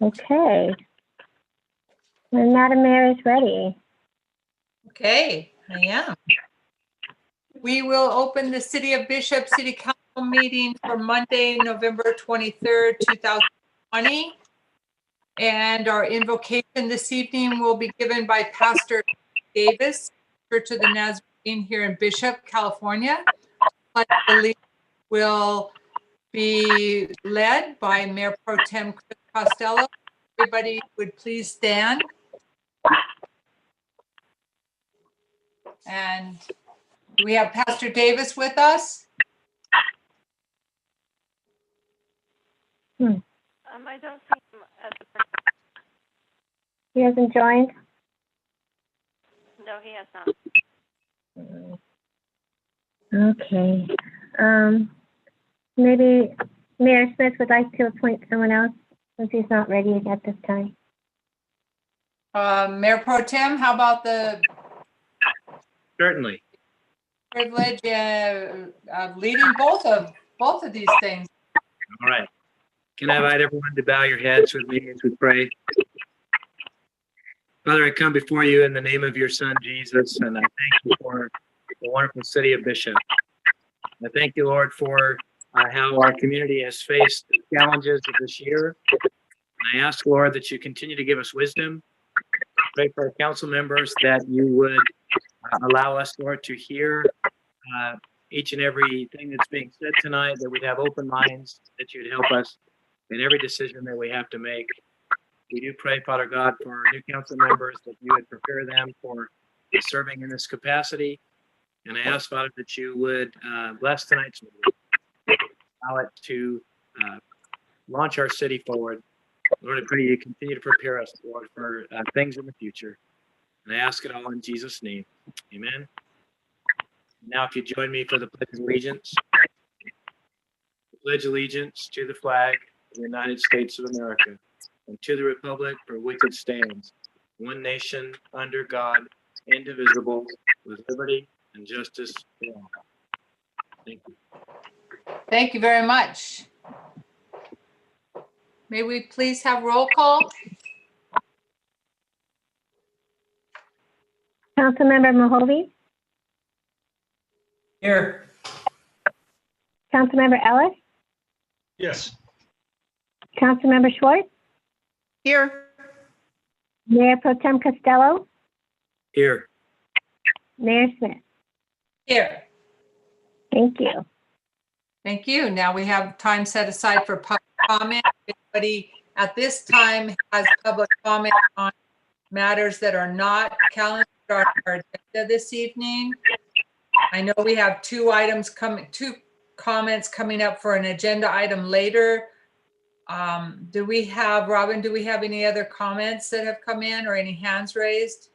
Okay. When Madam Mayor is ready. Okay, I am. We will open the City of Bishop City Council meeting for Monday, November 23rd, 2020. And our invocation this evening will be given by Pastor Davis, Church of the Nazarene here in Bishop, California. Pledge of Allegiance will be led by Mayor Pro Tem Chris Costello. Everybody would please stand. And we have Pastor Davis with us. I don't see him as a person. He hasn't joined? No, he has not. Okay. Maybe Mayor Smith would like to appoint someone else since he's not ready at this time. Mayor Pro Tem, how about the Certainly. privilege of leading both of these things? All right. Can I invite everyone to bow your heads with me as we pray? Father, I come before you in the name of your Son, Jesus, and I thank you for the wonderful city of Bishop. I thank you, Lord, for how our community has faced the challenges of this year. And I ask, Lord, that you continue to give us wisdom. Pray for our council members that you would allow us, Lord, to hear each and every thing that's being said tonight, that we'd have open minds, that you'd help us in every decision that we have to make. We do pray, Father God, for our new council members, that you would prepare them for serving in this capacity. And I ask, Father, that you would bless tonight's meeting, allow it to launch our city forward. Lord, I pray you continue to prepare us, Lord, for things in the future. And I ask it all in Jesus' name. Amen. Now, if you join me for the Pledge of Allegiance. I pledge allegiance to the flag of the United States of America and to the republic for which it stands, one nation, under God, indivisible, with liberty and justice for all. Thank you. Thank you very much. May we please have roll call? Councilmember Mahovy, Here. Councilmember Ellis, Yes. Councilmember Schwartz, Here. Mayor Pro Tem Costello, Here. Mayor Smith. Here. Thank you. Thank you. Now we have time set aside for public comment. If anybody at this time has public comment on matters that are not calendared on our agenda this evening. I know we have two comments coming up for an agenda item later. Do we have, Robin, do we have any other comments that have come in or any hands raised?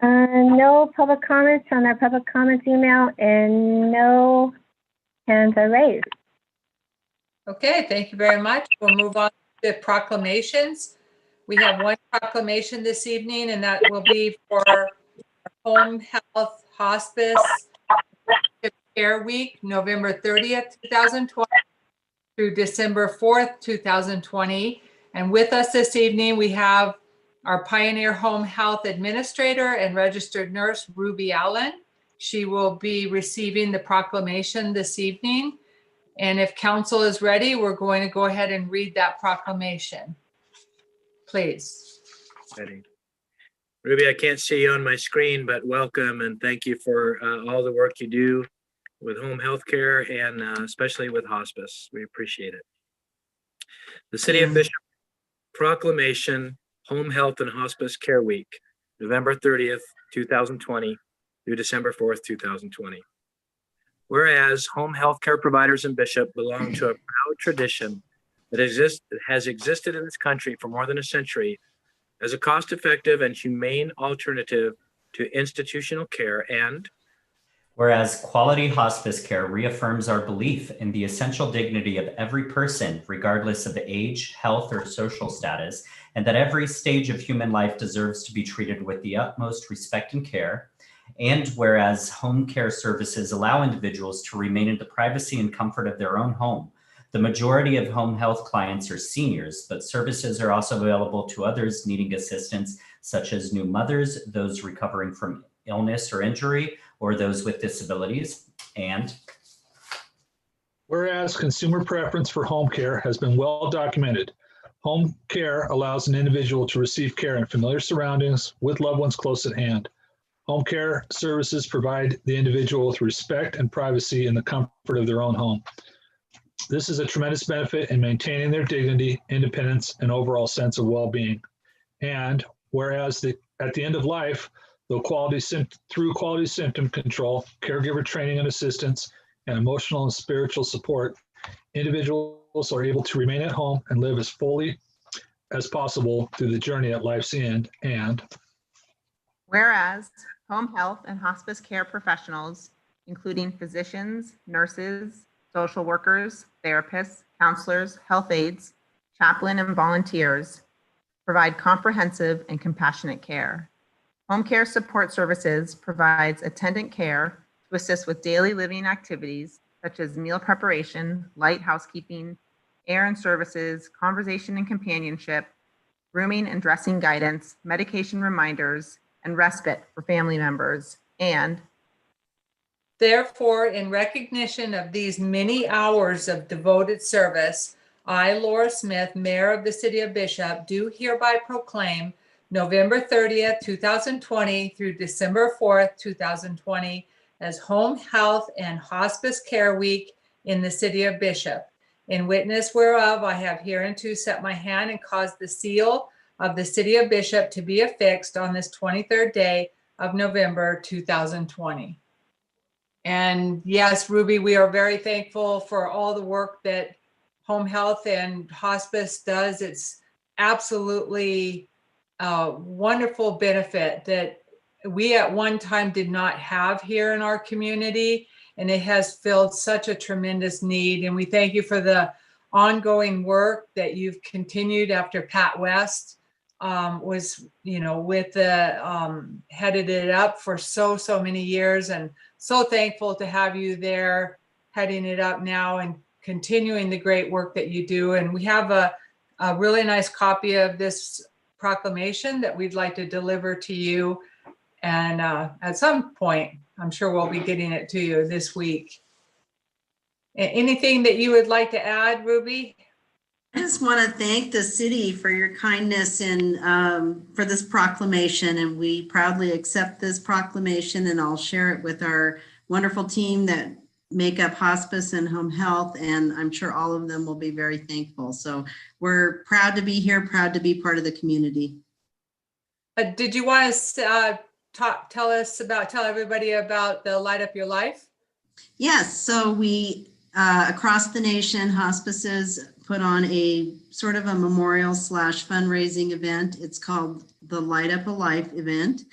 No public comments on our public comments email and no hands are raised. Okay, thank you very much. We'll move on to proclamations. We have one proclamation this evening, and that will be for Home Health Hospice Care Week, November 30th, 2020 through December 4th, 2020. And with us this evening, we have our Pioneer Home Health Administrator and Registered Nurse, Ruby Allen. She will be receiving the proclamation this evening. And if council is ready, we're going to go ahead and read that proclamation. Please. Ready. Ruby, I can't see you on my screen, but welcome and thank you for all the work you do with home health care and especially with hospice. We appreciate it. The City of Bishop Proclamation, Home Health and Hospice Care Week, November 30th, 2020 through December 4th, 2020. Whereas home health care providers in Bishop belong to a proud tradition that has existed in this country for more than a century as a cost-effective and humane alternative to institutional care, and whereas quality hospice care reaffirms our belief in the essential dignity of every person, regardless of age, health, or social status, and that every stage of human life deserves to be treated with the utmost respect and care. And whereas home care services allow individuals to remain in the privacy and comfort of their own home, The majority of home health clients are seniors, but services are also available to others needing assistance, such as new mothers, those recovering from illness or injury, or those with disabilities. And Whereas consumer preference for home care has been well documented. Home care allows an individual to receive care in familiar surroundings with loved ones close at hand. Home care services provide the individual with respect and privacy in the comfort of their own home. This is a tremendous benefit in maintaining their dignity, independence, and overall sense of well-being. And whereas at the end of life, through quality symptom control, caregiver training and assistance, and emotional and spiritual support, individuals are able to remain at home and live as fully as possible through the journey at life's end. And whereas home health and hospice care professionals, including physicians, nurses, social workers, therapists, counselors, health aides, chaplain, and volunteers, provide comprehensive and compassionate care. Home care support services provides attendant care to assist with daily living activities such as meal preparation, light housekeeping, errand services, conversation and companionship, grooming and dressing guidance, medication reminders, and respite for family members. And therefore, in recognition of these many hours of devoted service, I, Laura Smith, Mayor of the City of Bishop, do hereby proclaim November 30th, 2020 through December 4th, 2020 as Home Health and Hospice Care Week in the City of Bishop. In witness whereof, I have hereunto set my hand and caused the seal of the City of Bishop to be affixed on this 23rd day of November 2020. And yes, Ruby, we are very thankful for all the work that home health and hospice does. It's absolutely a wonderful benefit that we at one time did not have here in our community, and it has filled such a tremendous need. And we thank you for the ongoing work that you've continued after Pat West was, with the headed it up for so many years, and so thankful to have you there heading it up now and continuing the great work that you do. And we have a really nice copy of this proclamation that we'd like to deliver to you. And at some point, I'm sure we'll be getting it to you this week. Anything that you would like to add, Ruby? I just want to thank the city for your kindness and for this proclamation, and we proudly accept this proclamation, and I'll share it with our wonderful team that make up hospice and home health, and I'm sure all of them will be very thankful. So we're proud to be here, proud to be part of the community. Did you want to tell everybody about the Light Up Your Life? Yes, so we across the nation, hospices put on a sort of a memorial / fundraising event. It's called the Light Up a Life event.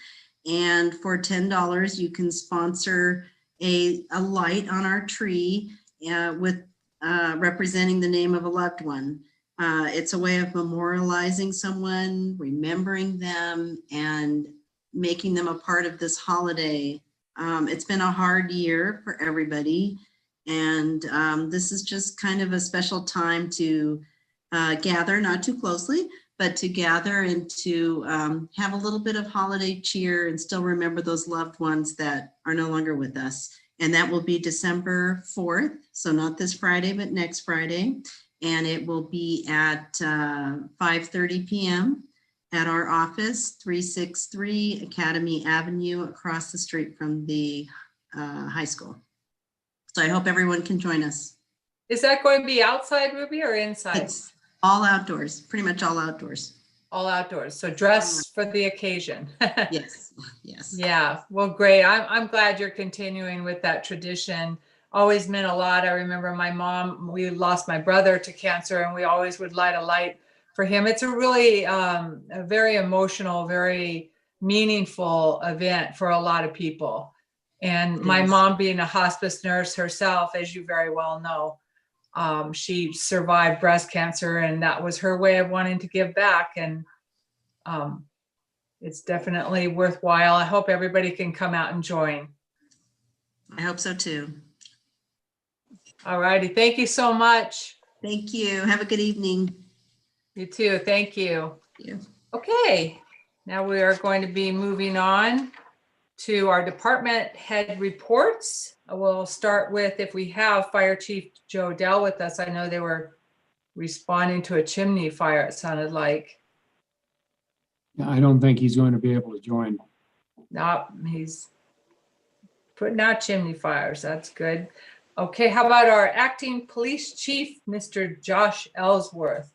And for $10, you can sponsor a light on our tree with representing the name of a loved one. It's a way of memorializing someone, remembering them, and making them a part of this holiday. It's been a hard year for everybody. And this is just kind of a special time to gather, not too closely, but to gather and to have a little bit of holiday cheer and still remember those loved ones that are no longer with us. And that will be December 4th. So not this Friday, but next Friday. And it will be at 5:30 p.m. at our office, 363 Academy Avenue, across the street from the high school. So I hope everyone can join us. Is that going to be outside, Ruby, or inside? It's all outdoors, pretty much all outdoors. All outdoors. So dress for the occasion. Yes, yes. Yeah, well, great. I'm glad you're continuing with that tradition. Always meant a lot. I remember my mom, we lost my brother to cancer, and we always would light a light for him. It's a really, a very emotional, very meaningful event for a lot of people. And my mom being a hospice nurse herself, as you very well know, she survived breast cancer, and that was her way of wanting to give back. And it's definitely worthwhile. I hope everybody can come out and join. I hope so too. All righty. Thank you so much. Thank you. Have a good evening. You too. Thank you. Thank you. Okay, now we are going to be moving on to our department head reports. We'll start with, if we have Fire Chief Joe Dell with us. I know they were responding to a chimney fire, it sounded like. I don't think he's going to be able to join. No, he's putting out chimney fires. That's good. Okay, how about our acting police chief, Mr. Josh Ellsworth?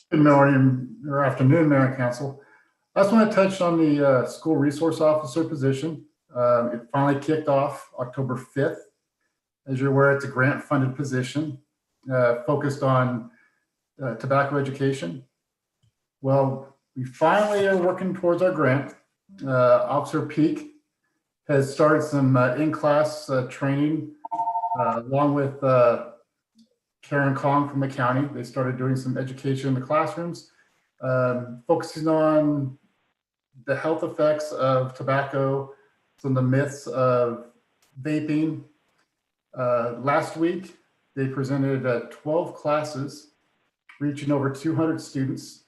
Good morning or afternoon, Mayor and Council. I just want to touch on the school resource officer position. It finally kicked off October 5th. As you're aware, it's a grant-funded position focused on tobacco education. Well, we finally are working towards our grant. Officer Peak has started some in-class training along with Karen Kong from the county. They started doing some education in the classrooms, focusing on the health effects of tobacco, some of the myths of vaping. Last week, they presented 12 classes, reaching over 200 students.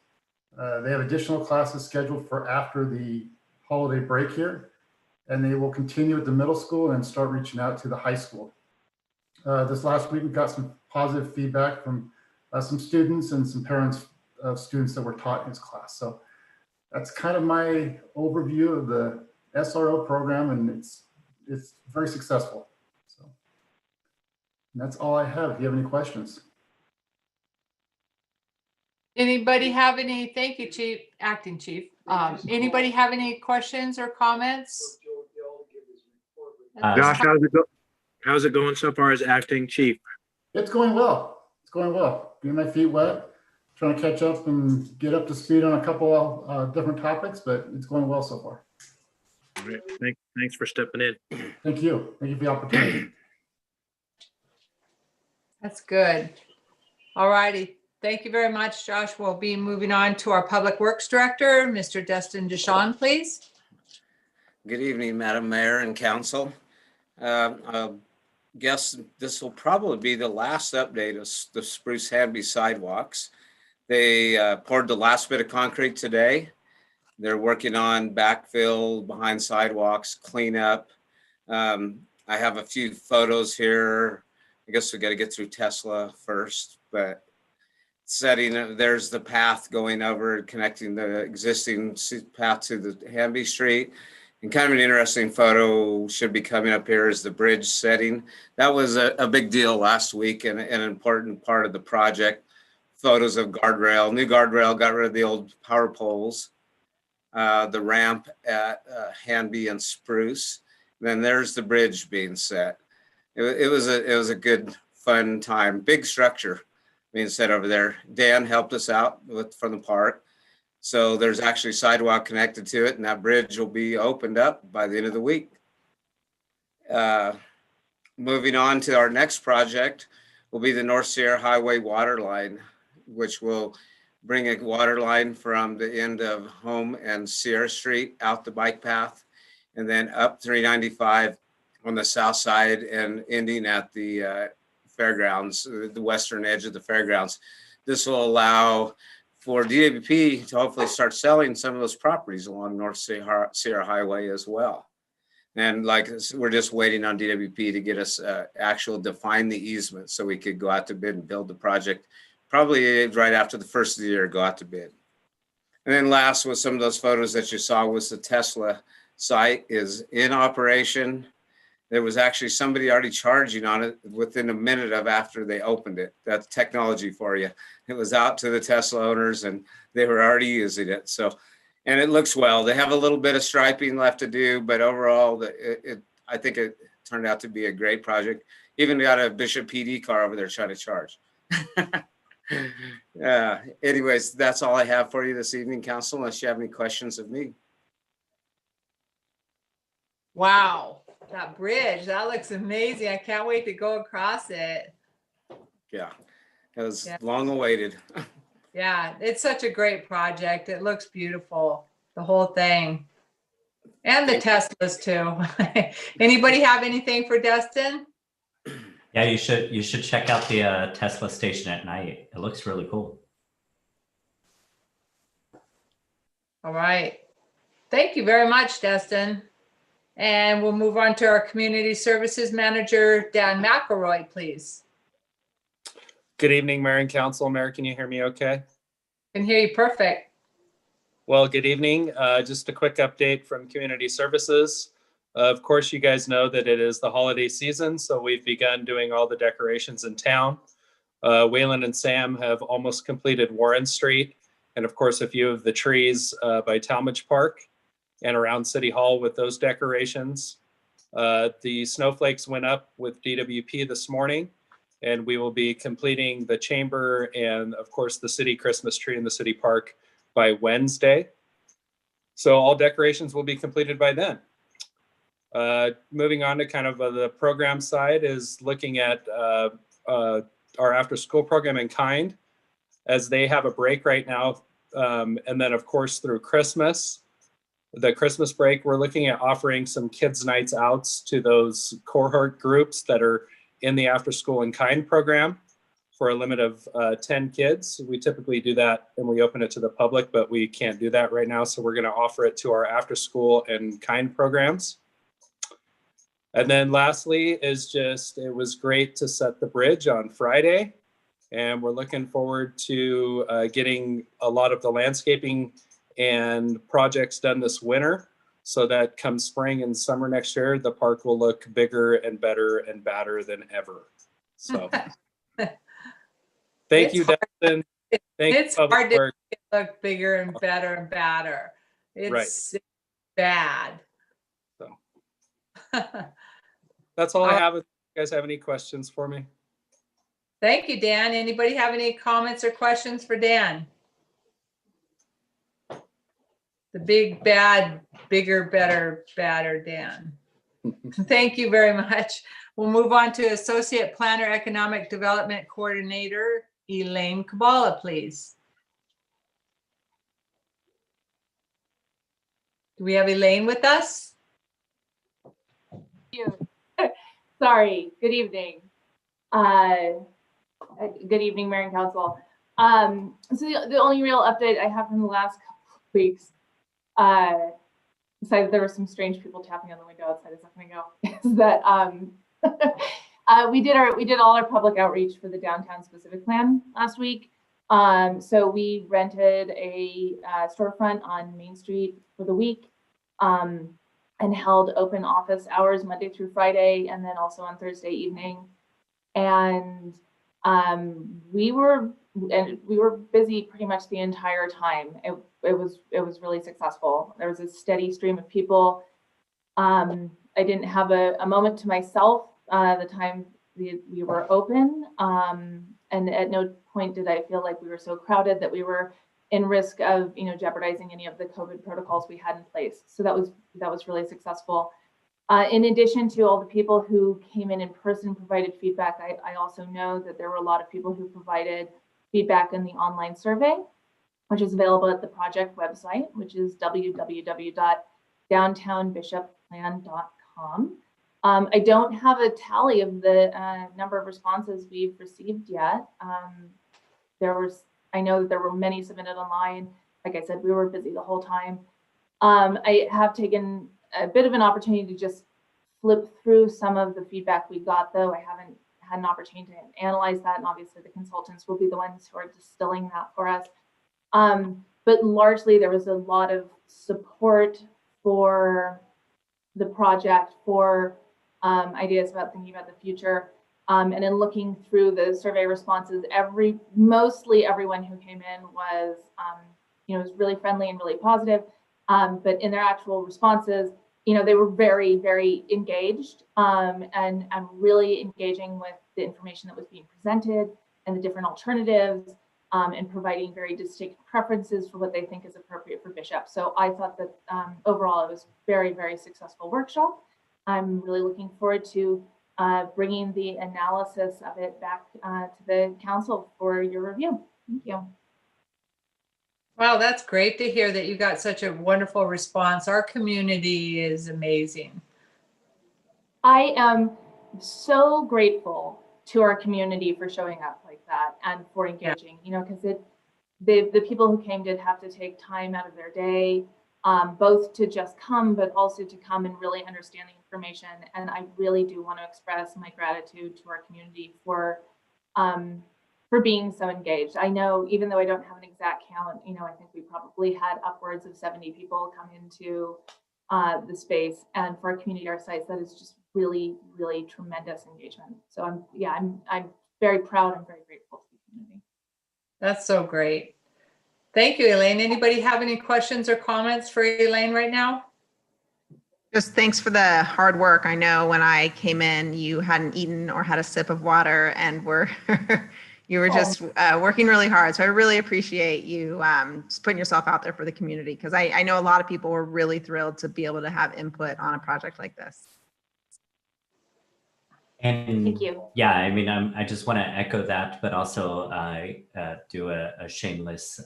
They have additional classes scheduled for after the holiday break here, and they will continue at the middle school and start reaching out to the high school. This last week, we got some positive feedback from some students and some parents of students that were taught in his class. So that's kind of my overview of the SRO program, and it's very successful. So and that's all I have. If you have any questions. Anybody have any, thank you, Chief, Acting Chief. Anybody have any questions or comments? Josh, how's it going so far as acting chief? It's going well. It's going well. Getting my feet wet, trying to catch up and get up to speed on a couple different topics, but it's going well so far. All right. Thanks for stepping in. Thank you. Thank you for the opportunity. That's good. All righty. Thank you very much, Josh. We'll be moving on to our Public Works Director, Mr. Destin Deshawn, please. Good evening, Madam Mayor and Council. I guess this will probably be the last update of the Spruce Hanby sidewalks. They poured the last bit of concrete today. They're working on backfill behind sidewalks, cleanup. I have a few photos here. I guess we got to get through Tesla first, but there's the path going over, connecting the existing path to the Hanby Street. And kind of an interesting photo should be coming up here is the bridge setting. That was a big deal last week and an important part of the project. Photos of guardrail, new guardrail, got rid of the old power poles. The ramp at Hanby and Spruce. Then there's the bridge being set. It was a good, fun time. Big structure being set over there. Dan helped us out from the park. So there's actually sidewalk connected to it, and that bridge will be opened up by the end of the week. Moving on to our next project will be the North Sierra Highway water line, which will bring a water line from the end of Home and Sierra Street out the bike path, and then up 395 on the south side and ending at the fairgrounds, the western edge of the fairgrounds. This will allow for DWP to hopefully start selling some of those properties along North Sierra Highway as well. And like, we're just waiting on DWP to get us actual define the easement so we could go out to bid and build the project. Probably right after the first of the year, go out to bid. And then last was some of those photos that you saw was the Tesla site is in operation. There was actually somebody already charging on it within a minute of after they opened it. That's technology for you. It was out to the Tesla owners and they were already using it. So, and it looks well. They have a little bit of striping left to do, but overall, I think it turned out to be a great project. Even got a Bishop PD car over there trying to charge. Anyways, that's all I have for you this evening, Council, unless you have any questions of me. Wow, that bridge, that looks amazing. I can't wait to go across it. Yeah, it was long awaited. Yeah, it's such a great project. It looks beautiful, the whole thing. And the Teslas too. Anybody have anything for Destin? Yeah, you should check out the Tesla station at night. It looks really cool. All right. Thank you very much, Destin. And we'll move on to our Community Services Manager, Dan McElroy, please. Good evening, Mayor and Council. Mayor, can you hear me okay? Can hear you perfect. Well, good evening. Just a quick update from Community Services. Of course, you guys know that it is the holiday season, so we've begun doing all the decorations in town. Waylon and Sam have almost completed Warren Street, and of course, a few of the trees by Talmadge Park and around City Hall with those decorations. The snowflakes went up with DWP this morning, and we will be completing the chamber and of course the city Christmas tree in the city park by Wednesday. So all decorations will be completed by then. Moving on to kind of the program side is looking at our after school program in kind, as they have a break right now. And then of course through Christmas, the Christmas break, we're looking at offering some kids nights outs to those cohort groups that are in the after school in kind program for a limit of 10 kids. We typically do that and we open it to the public, but we can't do that right now. So we're gonna offer it to our after school and kind programs. And then lastly is just, it was great to set the bridge on Friday. And we're looking forward to getting a lot of the landscaping and projects done this winter, so that come spring and summer next year, the park will look bigger and better and badder than ever. So thank you, Destin. Thank It's you, hard Public to Works. make it look bigger and better and badder. It's bad. So that's all I have. If you guys have any questions for me? Thank you, Dan. Anybody have any comments or questions for Dan? The big, bad, bigger, better, badder Dan. Thank you very much. We'll move on to Associate Planner Economic Development Coordinator, Elaine Kabala, please. Do we have Elaine with us? Sorry, good evening. Good evening, Mayor and Council. So the only real update I have from the last couple of weeks, besides there were some strange people tapping on the window outside a second ago, is that we did all our public outreach for the downtown specific plan last week. So we rented a storefront on Main Street for the week, and held open office hours Monday through Friday, and then also on Thursday evening. And we were busy pretty much the entire time. It was really successful. There was a steady stream of people. I didn't have a moment to myself the time we were open, and at no point did I feel like we were so crowded that we were in risk of jeopardizing any of the COVID protocols we had in place. So that was really successful. In addition to all the people who came in person, provided feedback, I also know that there were a lot of people who provided feedback in the online survey, which is available at the project website, which is www.downtownbishopplan.com. I don't have a tally of the number of responses we've received yet. I know that there were many submitted online. Like I said, we were busy the whole time. I have taken a bit of an opportunity to just flip through some of the feedback we got, though. I haven't had an opportunity to analyze that, and obviously the consultants will be the ones who are distilling that for us. But largely there was a lot of support for the project, for ideas about thinking about the future. And in looking through the survey responses, mostly everyone who came in was, was really friendly and really positive. But in their actual responses, they were very, very engaged and really engaging with the information that was being presented and the different alternatives, and providing very distinct preferences for what they think is appropriate for Bishop. So I thought that overall it was very, very successful workshop. I'm really looking forward to bringing the analysis of it back to the council for your review. Thank you. Wow, that's great to hear that you got such a wonderful response. Our community is amazing. I am so grateful to our community for showing up like that and for engaging, you know, because the people who came did have to take time out of their day, both to just come, but also to come and really understand the information. And I really do want to express my gratitude to our community for being so engaged. I know, even though I don't have an exact count, you know, I think we probably had upwards of 70 people come into the space, and for a community our size, that is just really, really tremendous engagement. So I'm very proud and very grateful to the community. That's so great. Thank you, Elaine. Anybody have any questions or comments for Elaine right now? Just thanks for the hard work. I know when I came in, you hadn't eaten or had a sip of water, and you were just working really hard. So I really appreciate you just putting yourself out there for the community, because I know a lot of people were really thrilled to be able to have input on a project like this. And Thank you. yeah, I mean, I just want to echo that, but also do a shameless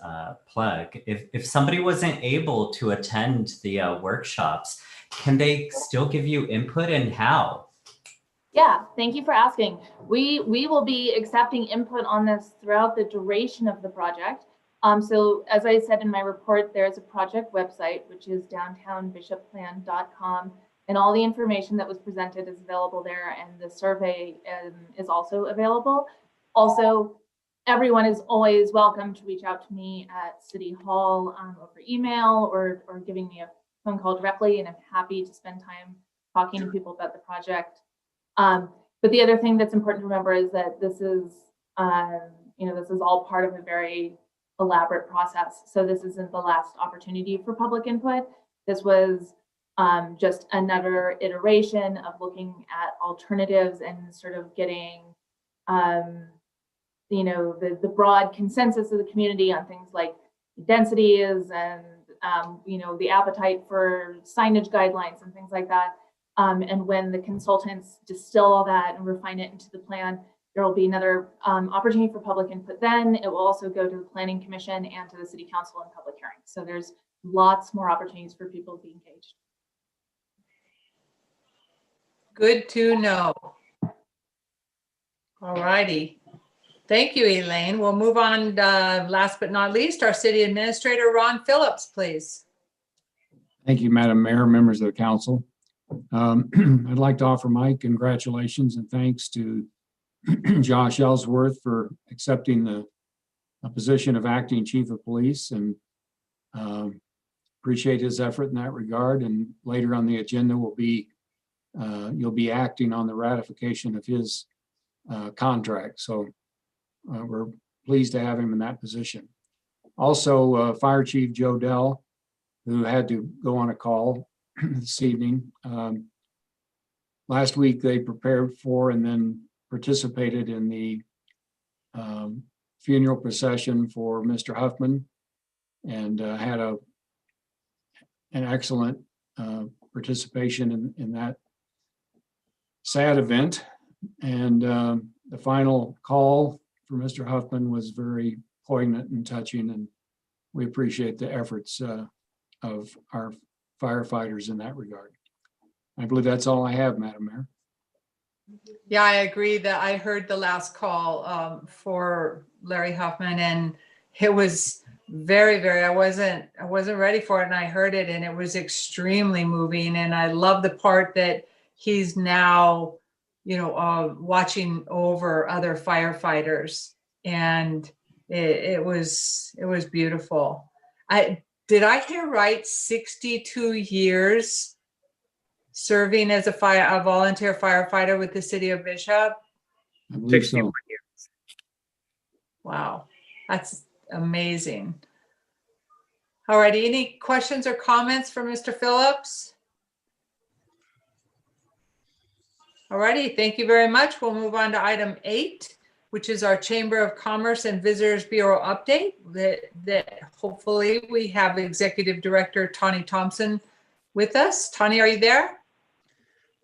plug. If somebody wasn't able to attend the workshops, can they still give you input, and how? Yeah, thank you for asking. We will be accepting input on this throughout the duration of the project. So as I said in my report, there's a project website, which is downtownbishopplan.com. And all the information that was presented is available there, and the survey is also available. Also, everyone is always welcome to reach out to me at City Hall over email or giving me a phone call directly, and I'm happy to spend time talking to people about the project. But the other thing that's important to remember is that this is, this is all part of a very elaborate process. So this isn't the last opportunity for public input. This was just another iteration of looking at alternatives and sort of getting, the broad consensus of the community on things like densities and, the appetite for signage guidelines and things like that. And when the consultants distill all that and refine it into the plan, there will be another opportunity for public input. Then it will also go to the Planning Commission and to the City Council in public hearings. So there's lots more opportunities for people to be engaged. Good to know. All righty. Thank you, Elaine. We'll move on, last but not least, our City Administrator, Ron Phillips, please. Thank you, Madam Mayor, members of the council. I'd like to offer my congratulations and thanks to Josh Ellsworth for accepting the position of Acting Chief of Police, and appreciate his effort in that regard. And later on the agenda will be you'll be acting on the ratification of his contract. So we're pleased to have him in that position. Also, Fire Chief Joe Dell, who had to go on a call this evening. Last week, they prepared for and then participated in the funeral procession for Mr. Huffman, and had an excellent participation in that sad event. And the final call for Mr. Huffman was very poignant and touching, and we appreciate the efforts of our firefighters in that regard. I believe that's all I have, Madam Mayor. Yeah, I agree that I heard the last call for Larry Huffman, and it was very, very, I wasn't ready for it, and I heard it, and it was extremely moving. And I love the part that he's now, watching over other firefighters, and it was beautiful. Did I hear right? 62 years serving as a volunteer firefighter with the City of Bishop. I believe so. 61 years. Wow, that's amazing. All righty, any questions or comments for Mr. Phillips? All righty, thank you very much. We'll move on to item 8, which is our Chamber of Commerce and Visitors Bureau update. That hopefully we have Executive Director Tawny Thompson with us. Tawny, are you there?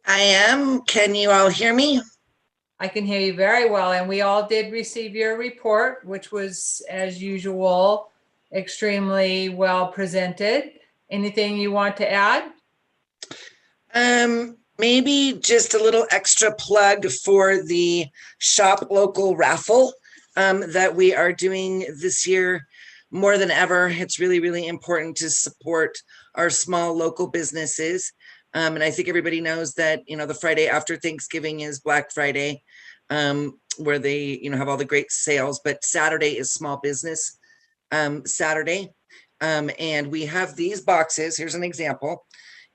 I am. Can you all hear me? I can hear you very well, and we all did receive your report, which was, as usual, extremely well presented. Anything you want to add? maybe just a little extra plug for the Shop Local raffle that we are doing this year. More than ever, it's really, really important to support our small local businesses. And I think everybody knows that, the Friday after Thanksgiving is Black Friday, where they, have all the great sales, but Saturday is Small Business Saturday. And we have these boxes. Here's an example.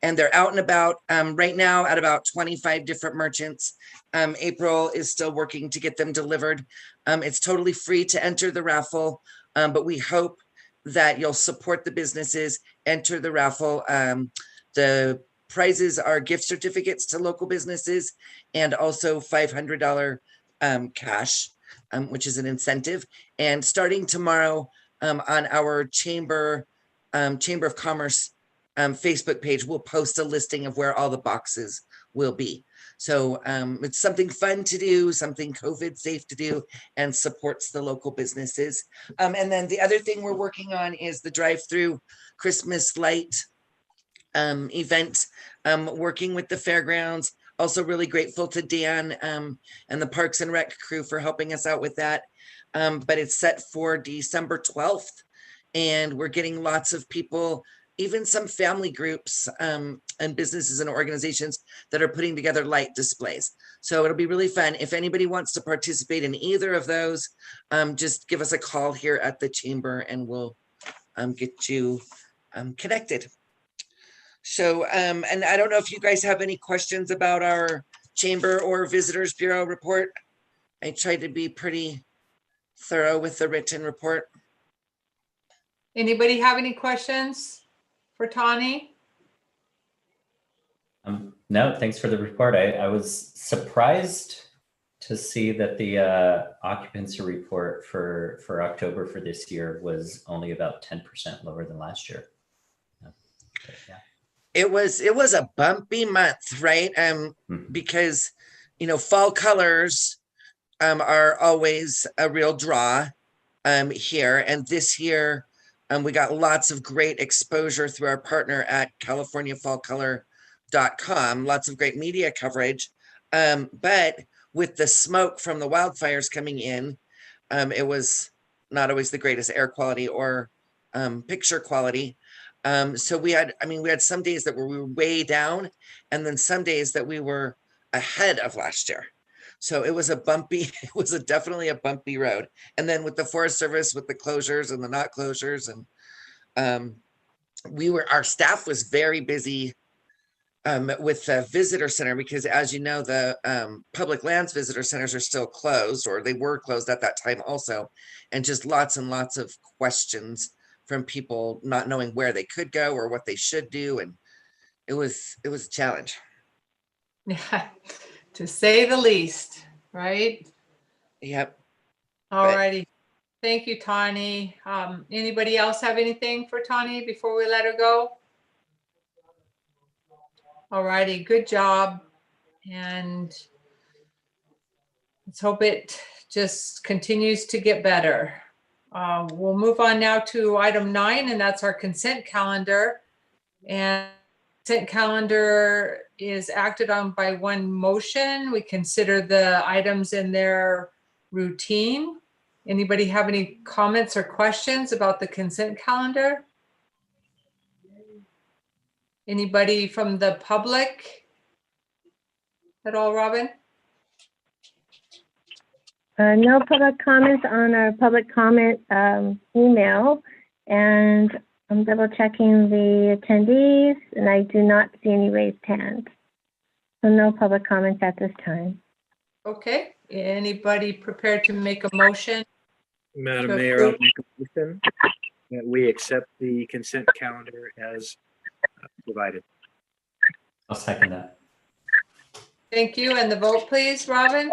And they're out and about right now at about 25 different merchants. April is still working to get them delivered. It's totally free to enter the raffle, but we hope that you'll support the businesses, enter the raffle. The prizes are gift certificates to local businesses and also $500 cash, which is an incentive. And starting tomorrow on our Chamber of Commerce Facebook page, we'll post a listing of where all the boxes will be. So it's something fun to do, something COVID safe to do, and supports the local businesses. And then the other thing we're working on is the drive-through Christmas light event, working with the fairgrounds. Also really grateful to Dan and the Parks and Rec crew for helping us out with that. But it's set for December 12th, and we're getting lots of people, even some family groups and businesses and organizations that are putting together light displays. So it'll be really fun. If anybody wants to participate in either of those, just give us a call here at the Chamber and we'll get you connected. So, and I don't know if you guys have any questions about our Chamber or Visitors Bureau report. I tried to be pretty thorough with the written report. Anybody have any questions for Tawny? No, thanks for the report. I was surprised to see that the occupancy report for October for this year was only about 10% lower than last year. Yeah. It was a bumpy month, right? Because fall colors are always a real draw here, and this year we got lots of great exposure through our partner at CaliforniaFallColor.com, lots of great media coverage, but with the smoke from the wildfires coming in, it was not always the greatest air quality or picture quality. So we had some days that we were way down, and then some days that we were ahead of last year. So it was definitely a bumpy road. And then with the Forest Service, with the closures and the not closures, and our staff was very busy with the visitor center, because as you know, the public lands visitor centers are still closed, or they were closed at that time also. And just lots and lots of questions from people not knowing where they could go or what they should do. And it was a challenge. Yeah, to say the least, right? Yep. All righty. Thank you, Tawny. Anybody else have anything for Tawny before we let her go? All righty, good job. And let's hope it just continues to get better. We'll move on now to item 9, and that's our consent calendar. And consent calendar is acted on by one motion. We consider the items in their routine. Anybody have any comments or questions about the consent calendar? Anybody from the public at all, Robin? No public comments on our public comment email, and I'm double checking the attendees, and I do not see any raised hands. So no public comments at this time. Okay, anybody prepared to make a motion? Madam Mayor, I'll make a motion that we accept the consent calendar as provided. I'll second that. Thank you, and the vote please, Robin?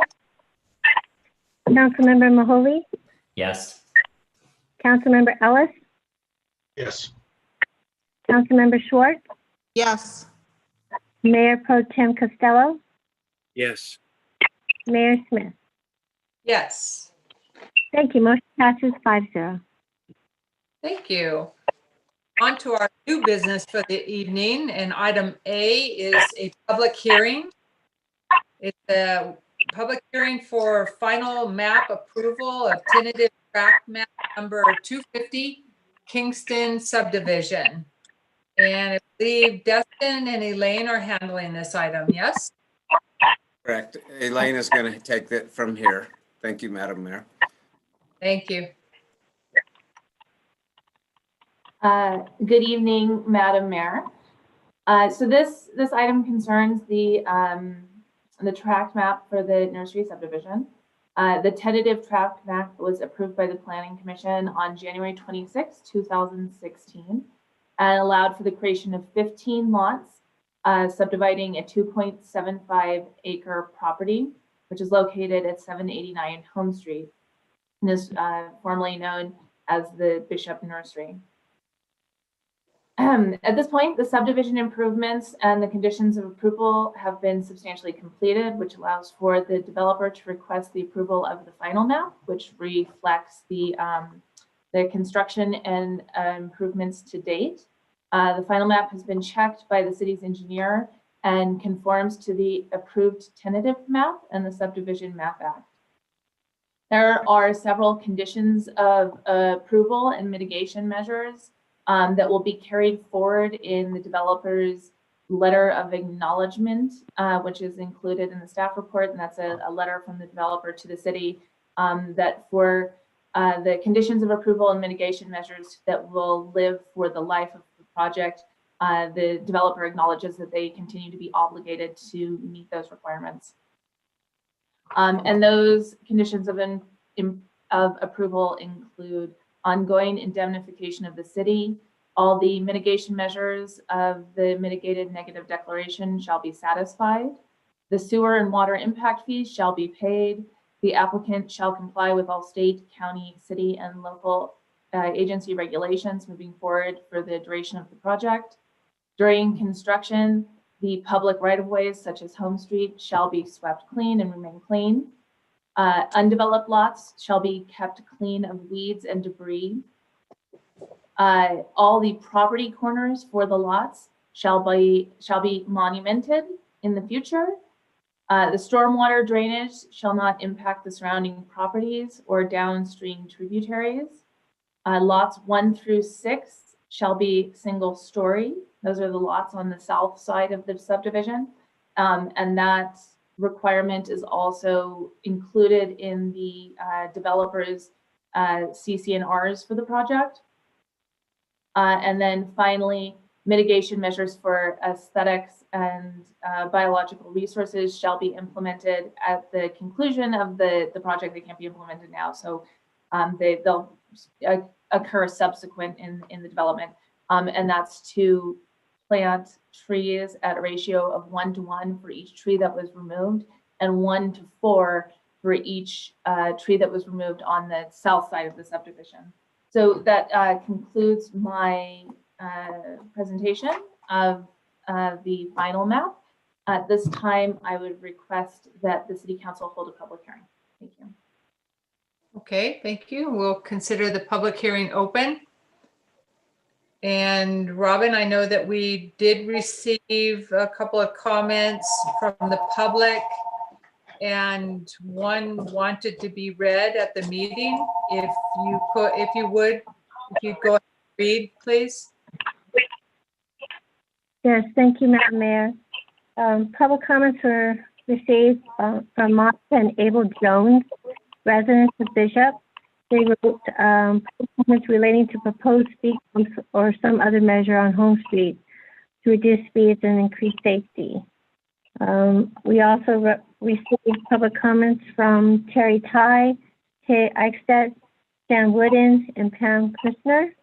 Councilmember Mahoney, Yes. Councilmember Ellis, Yes. Councilmember Schwartz, Yes. Mayor Pro Tem Costello, Yes. Mayor Smith. Yes. Thank you. Motion passes 5-0. Thank you. on to our new business for the evening, and item A is a public hearing. It's a public hearing for final map approval of tentative tract map number 250 Kingston subdivision. And I believe Dustin and Elaine are handling this item, yes? Correct. Elaine is going to take that from here. Thank you, Madam Mayor. Thank you. Good evening, Madam Mayor. So this item concerns the tract map for the nursery subdivision. The tentative tract map was approved by the Planning Commission on January 26, 2016, and allowed for the creation of 15 lots, subdividing a 2.75 acre property, which is located at 789 Home Street, and is formerly known as the Bishop Nursery. At this point, the subdivision improvements and the conditions of approval have been substantially completed, which allows for the developer to request the approval of the final map, which reflects the construction and improvements to date. The final map has been checked by the city's engineer and conforms to the approved tentative map and the Subdivision Map Act. There are several conditions of approval and mitigation measures that will be carried forward in the developer's letter of acknowledgement, which is included in the staff report, and that's a letter from the developer to the city that for the conditions of approval and mitigation measures that will live for the life of the project, the developer acknowledges that they continue to be obligated to meet those requirements. And those conditions of approval include ongoing indemnification of the city. All the mitigation measures of the mitigated negative declaration shall be satisfied. The sewer and water impact fees shall be paid. The applicant shall comply with all state, county, city, and local agency regulations moving forward for the duration of the project. During construction, the public right-of-ways such as Home Street shall be swept clean and remain clean. Undeveloped lots shall be kept clean of weeds and debris. All the property corners for the lots shall be monumented in the future. The stormwater drainage shall not impact the surrounding properties or downstream tributaries. Lots 1 through 6 shall be single story. Those are the lots on the south side of the subdivision. And that requirement is also included in the developer's CC&Rs for the project. And then finally, mitigation measures for aesthetics and biological resources shall be implemented at the conclusion of the project. They can't be implemented now, so they'll occur subsequent in the development. And that's to plant trees at a ratio of 1:1 for each tree that was removed, and 1:4 for each tree that was removed on the south side of the subdivision. So that concludes my presentation of the final map. At this time, I would request that the City Council hold a public hearing. Thank you. Okay, thank you. We'll consider the public hearing open. And Robin, I know that we did receive a couple of comments from the public, and one wanted to be read at the meeting. If you go ahead and read, please. Yes, thank you, Madam Mayor. Public comments were received from Martha and Abel Jones, residents of Bishop. They wrote comments relating to proposed speed bumps or some other measure on Home Street to reduce speeds and increase safety. We also received public comments from Terry Ty, Kay Eichstedt, Stan Woodens, and Pam Kushner,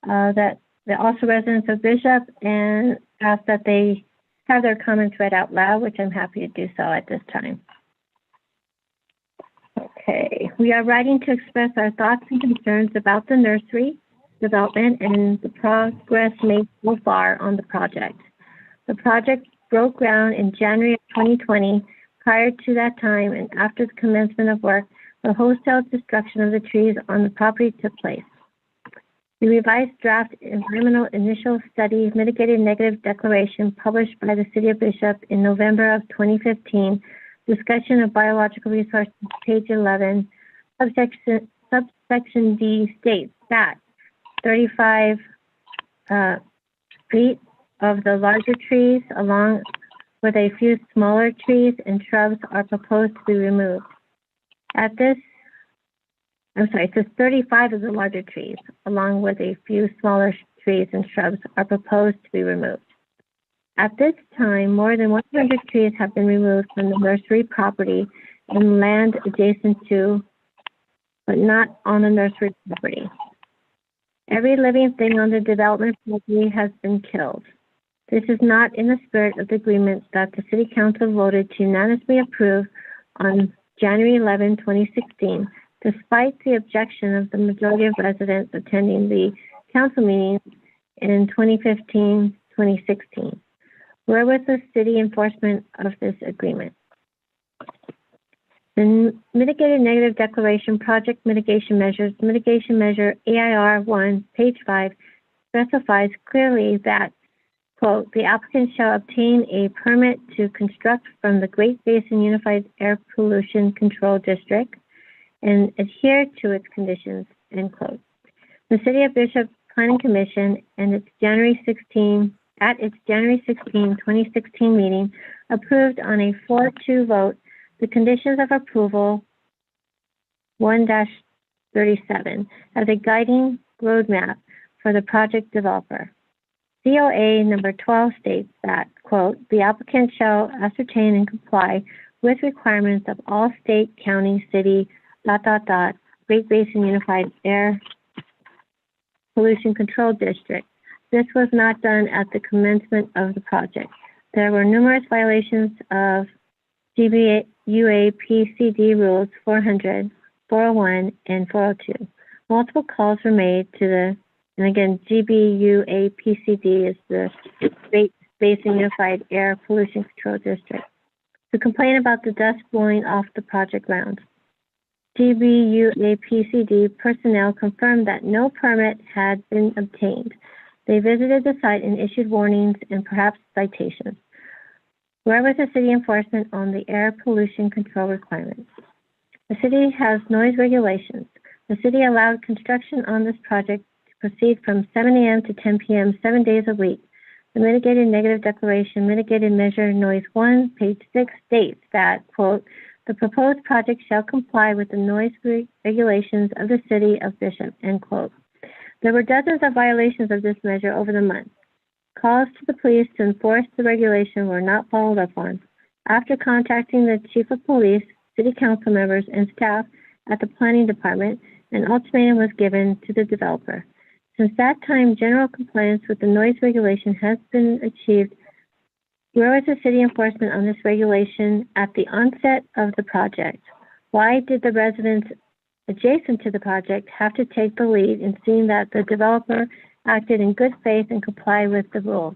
that they're also residents of Bishop, and asked that they have their comments read out loud, which I'm happy to do so at this time. Okay, we are writing to express our thoughts and concerns about the nursery development and the progress made so far on the project. The project broke ground in January of 2020. Prior to that time and after the commencement of work, the wholesale destruction of the trees on the property took place. The revised draft environmental initial study mitigated negative declaration published by the City of Bishop in November of 2015, discussion of biological resources, page 11, subsection D states that 35 feet of the larger trees along with a few smaller trees and shrubs are proposed to be removed. It says 35 of the larger trees, along with a few smaller trees and shrubs, are proposed to be removed. At this time, more than 100 trees have been removed from the nursery property and land adjacent to, but not on the nursery property. Every living thing on the development property has been killed. This is not in the spirit of the agreement that the City Council voted to unanimously approve on January 11, 2016, despite the objection of the majority of residents attending the council meetings in 2015, 2016. Where was the city enforcement of this agreement? The mitigated negative declaration project mitigation measures, mitigation measure AIR 1, page 5, specifies clearly that, quote, the applicant shall obtain a permit to construct from the Great Basin Unified Air Pollution Control District and adhere to its conditions, end quote. The City of Bishop Planning Commission and its January 16, 2016 meeting approved on a 4-2 vote the conditions of approval 1-37 as a guiding roadmap for the project developer. COA number 12 states that, quote, the applicant shall ascertain and comply with requirements of all state, county, city, Great Basin Unified Air Pollution Control District. This was not done at the commencement of the project. There were numerous violations of GBUA PCD rules 400, 401, and 402. Multiple calls were made to the, and again, GBUA PCD is the Great Basin Unified Air Pollution Control District, to complain about the dust blowing off the project grounds. GBUA PCD personnel confirmed that no permit had been obtained. They visited the site and issued warnings and perhaps citations. Where was the city enforcement on the air pollution control requirements? The city has noise regulations. The city allowed construction on this project to proceed from 7 a.m. to 10 p.m. 7 days a week. The mitigated negative declaration, mitigated measure noise 1, page 6 states that, quote, the proposed project shall comply with the noise regulations of the City of Bishop, end quote. There were dozens of violations of this measure over the month. Calls to the police to enforce the regulation were not followed up on. After contacting the chief of police, city council members, and staff at the planning department, an ultimatum was given to the developer. Since that time, general compliance with the noise regulation has been achieved. Where was the city enforcement on this regulation at the onset of the project? Why did the residents adjacent to the project have to take the lead in seeing that the developer acted in good faith and complied with the rules?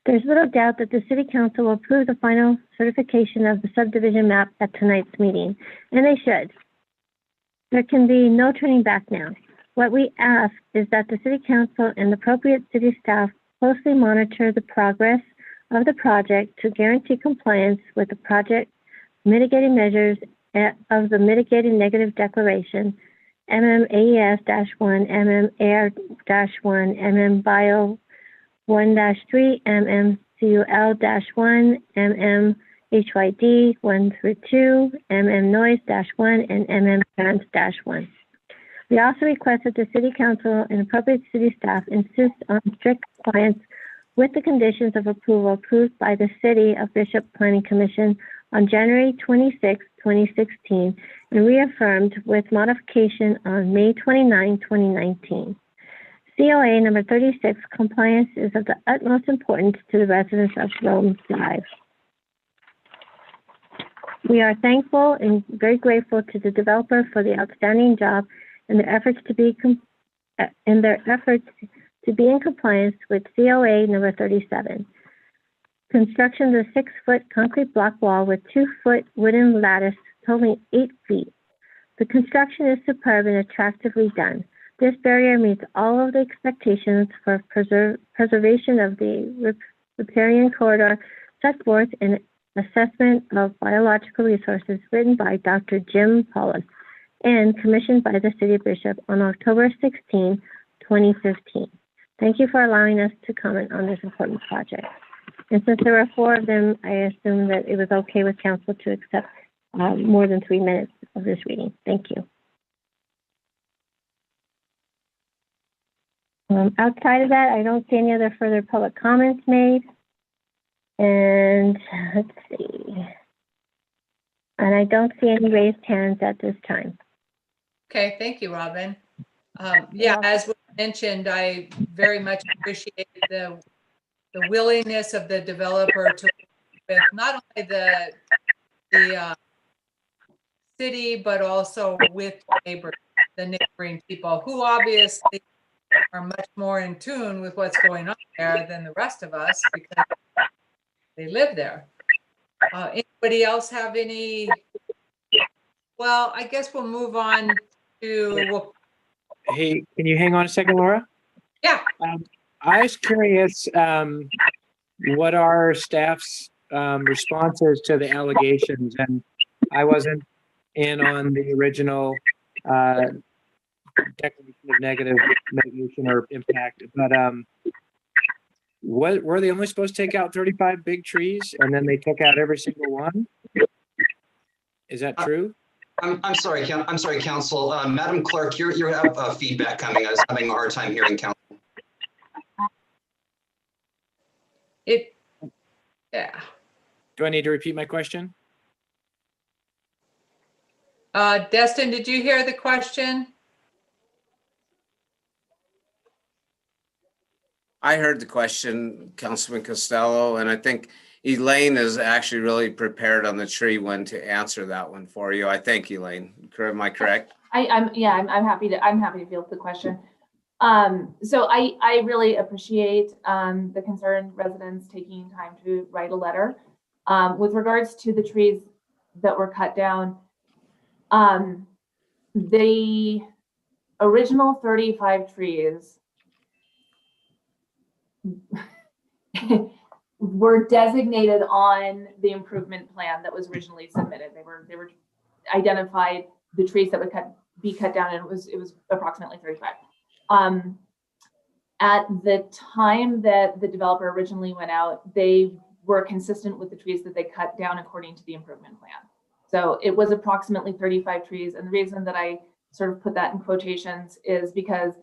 There's little doubt that the City Council will approve the final certification of the subdivision map at tonight's meeting, and they should. There can be no turning back now. What we ask is that the City Council and the appropriate city staff closely monitor the progress of the project to guarantee compliance with the project mitigating measures of the mitigated negative declaration, MMAES-1, MMAR-1, MMBio 1-3, MMCUL-1, MMHYD 1-2, MMNoise-1, and MMTrans-1. We also request that the City Council and appropriate city staff insist on strict compliance with the conditions of approval approved by the City of Bishop Planning Commission on January 26, 2016, and reaffirmed with modification on May 29, 2019. COA number 36, compliance is of the utmost importance to the residents of Rome Drive. We are thankful and very grateful to the developer for the outstanding job and their efforts to be in compliance with COA number 37. Construction of the 6-foot concrete block wall with 2-foot wooden lattice totaling 8 feet. The construction is superb and attractively done. This barrier meets all of the expectations for preservation of the riparian corridor set forth in Assessment of Biological Resources written by Dr. Jim Paulus and commissioned by the City of Bishop on October 16, 2015. Thank you for allowing us to comment on this important project. And since there were 4 of them, I assume that it was okay with council to accept more than 3 minutes of this reading. Thank you. Outside of that, I don't see any other further public comments made. And let's see. And I don't see any raised hands at this time. Okay, thank you, Robin. Yeah, as was mentioned, I very much appreciate the willingness of the developer to work with not only the city, but also with neighbors, the neighboring people who obviously are much more in tune with what's going on there than the rest of us because they live there. Anybody else have any? Well, I guess we'll move on to. Hey, can you hang on a second, Laura? Yeah. I was curious what our staff's responses to the allegations, and I wasn't in on the original declaration of negative mitigation or impact, but what were they only supposed to take out 35 big trees and then they took out every single one? Is that true? I'm sorry, Council. Madam Clerk, you have feedback coming. I was having a hard time hearing Council. Yeah. Do I need to repeat my question? Destin, did you hear the question? I heard the question, Councilman Costello, and I think Elaine is actually really prepared on the tree one to answer that one for you. I think, Elaine. Am I correct? I'm happy to field the question. So I really appreciate the concerned residents taking time to write a letter. With regards to the trees that were cut down, the original 35 trees were designated on the improvement plan that was originally submitted. They were identified, the trees that would be cut down, and it was approximately 35. At the time that the developer originally went out, they were consistent with the trees that they cut down according to the improvement plan. So it was approximately 35 trees. And the reason that I sort of put that in quotations is because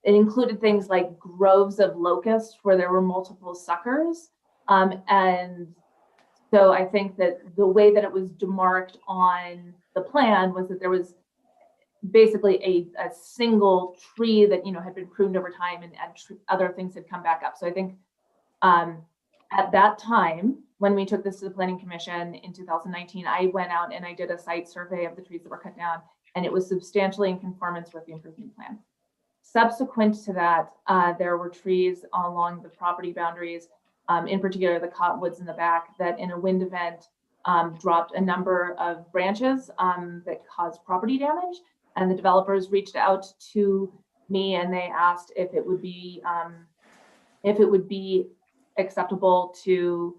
it included things like groves of locusts where there were multiple suckers. And so I think that the way that it was demarked on the plan was that there was basically a single tree that, had been pruned over time and other things had come back up. So I think at that time, when we took this to the Planning Commission in 2019, I went out and I did a site survey of the trees that were cut down, and it was substantially in conformance with the improvement plan. Subsequent to that, there were trees along the property boundaries, in particular the cottonwoods in the back, that in a wind event dropped a number of branches that caused property damage. And the developers reached out to me and they asked if it would be acceptable to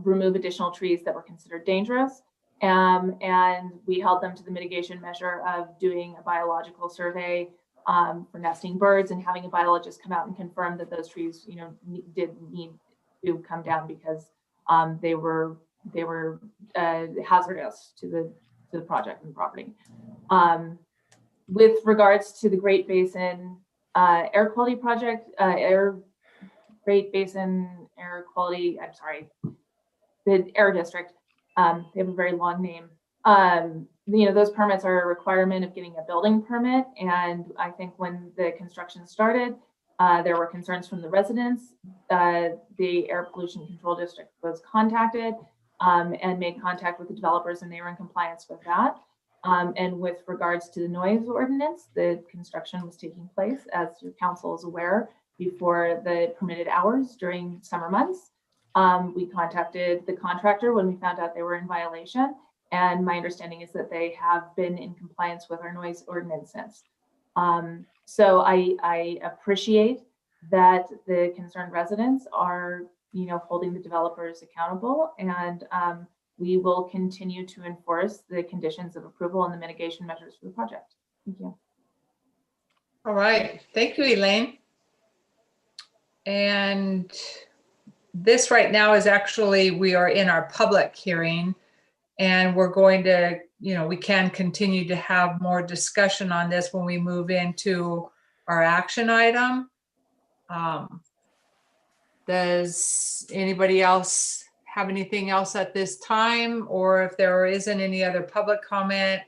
remove additional trees that were considered dangerous. And we held them to the mitigation measure of doing a biological survey for nesting birds and having a biologist come out and confirm that those trees, did need to come down because they were hazardous to the project and the property. With regards to the Great Basin Air Quality Project, Great Basin Air Quality, the Air District, they have a very long name. Those permits are a requirement of getting a building permit. And I think when the construction started, there were concerns from the residents. The Air Pollution Control District was contacted and made contact with the developers, and they were in compliance with that. And with regards to the noise ordinance, the construction was taking place, as your council is aware, before the permitted hours during summer months. We contacted the contractor when we found out they were in violation. And my understanding is that they have been in compliance with our noise ordinance since. So I appreciate that the concerned residents are, holding the developers accountable, and we will continue to enforce the conditions of approval and the mitigation measures for the project. Thank you. All right, thank you, Elaine. And this right now is actually, we are in our public hearing, and we're going to, we can continue to have more discussion on this when we move into our action item. Does anybody else have anything else at this time? Or if there isn't any other public comment,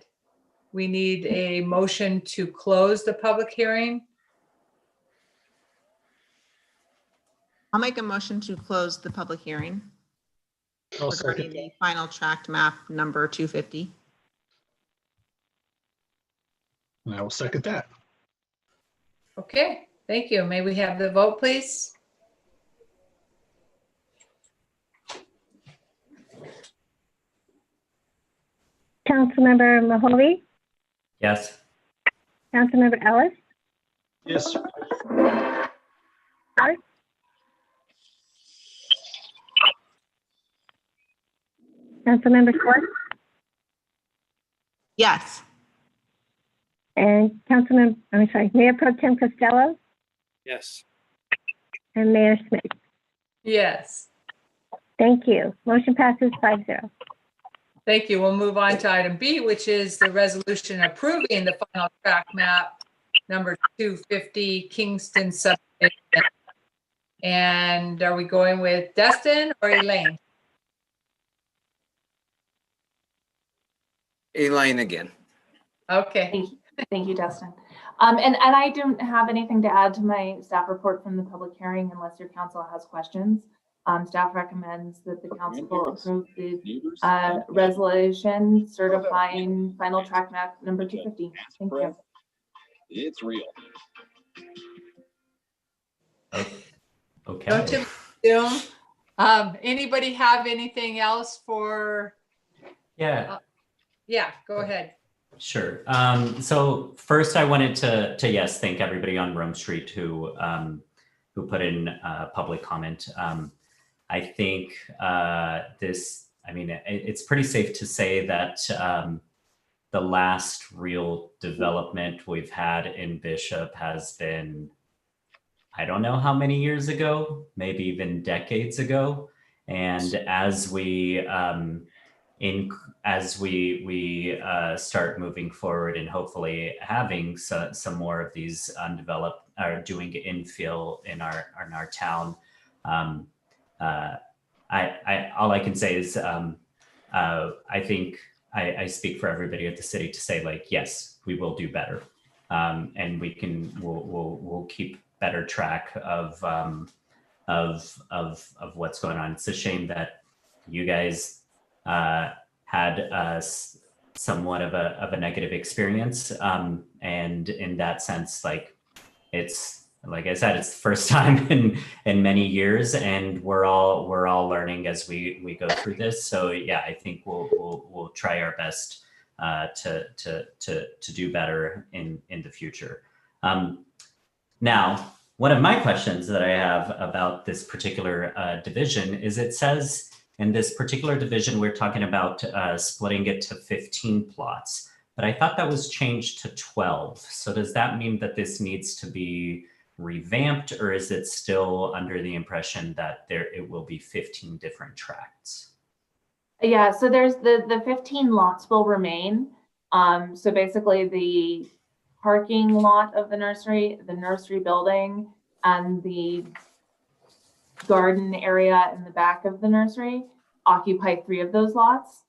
we need a motion to close the public hearing. I'll make a motion to close the public hearing I'll regarding second. the final tract map number 250. And I will second that. Okay, thank you. May we have the vote, please? Councilmember Mahoney, Yes. Councilmember Ellis, Yes. Hart, Councilmember Schwartz, Yes. and Mayor Pro Tem Costello, Yes. and Mayor Smith. Yes, Thank you. Motion passes 5-0. thank you. We'll move on to item B, which is the resolution approving the final tract map number 250 Kingston subdivision. And are we going with Dustin or Elaine? Elaine again. Okay, Thank you, Dustin. And I don't have anything to add to my staff report from the public hearing unless your council has questions. Staff recommends that the council approve the resolution certifying final tract map number 250. Thank you. It's real. go Okay. to Zoom. Anybody have anything else for, Yeah. yeah, go ahead. Sure. So first, I wanted to yes, thank everybody on Rome Street who put in public comment. I think it's pretty safe to say that the last real development we've had in Bishop has been, I don't know how many years ago, maybe even decades ago, and as we start moving forward and hopefully having some more of these undeveloped or doing infill in our town, all I can say is I think I speak for everybody at the city to say, like, yes, we will do better, and we'll keep better track of what's going on. It's a shame that you guys had somewhat of a negative experience, and in that sense, like I said, it's the first time in many years, and we're all learning as we go through this. So yeah, I think we'll try our best to do better in the future. Now, one of my questions that I have about this particular division is, it says in this particular division, we're talking about splitting it to 15 plots, but I thought that was changed to 12. So does that mean that this needs to be revamped, or is it still under the impression that it will be 15 different tracts? Yeah, so there's the 15 lots will remain. So basically the parking lot of the nursery building, and the garden area in the back of the nursery occupy 3 of those lots.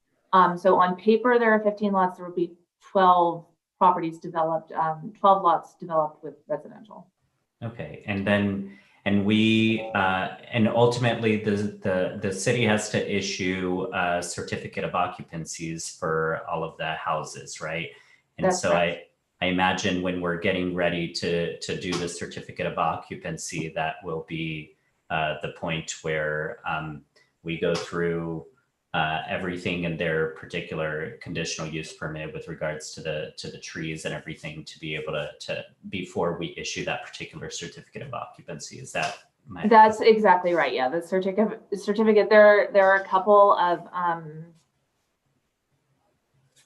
So on paper, there are 15 lots. There will be 12 properties developed, 12 lots developed with residential. Okay, and ultimately the city has to issue a certificate of occupancies for all of the houses, right? And That's so correct. I imagine when we're getting ready to do the certificate of occupancy, that will be the point where we go through everything in their particular conditional use permit with regards to the trees and everything to be able to before we issue that particular certificate of occupancy. Is that my? That's exactly right. Yeah, the certificate. There are a couple of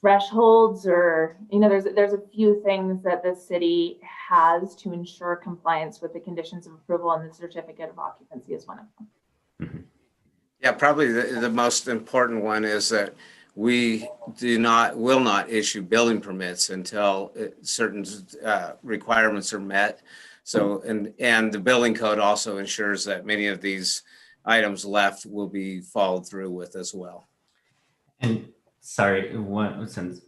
thresholds, or there's a few things that the city has to ensure compliance with the conditions of approval, and the certificate of occupancy is one of them. Yeah, probably the most important one is that we will not issue building permits until certain requirements are met. So, and the building code also ensures that many of these items left will be followed through with as well. And sorry,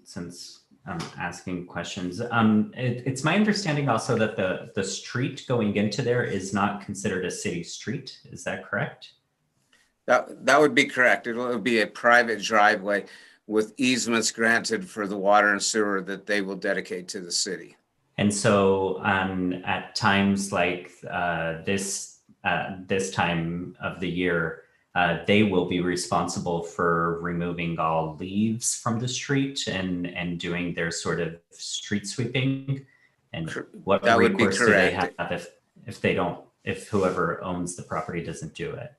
since I'm asking questions, it's my understanding also that the street going into there is not considered a city street. Is that correct? That would be correct. It would be a private driveway with easements granted for the water and sewer that they will dedicate to the city. And so at times like this time of the year, they will be responsible for removing all leaves from the street and doing their sort of street sweeping. And what recourse do they have if whoever owns the property doesn't do it?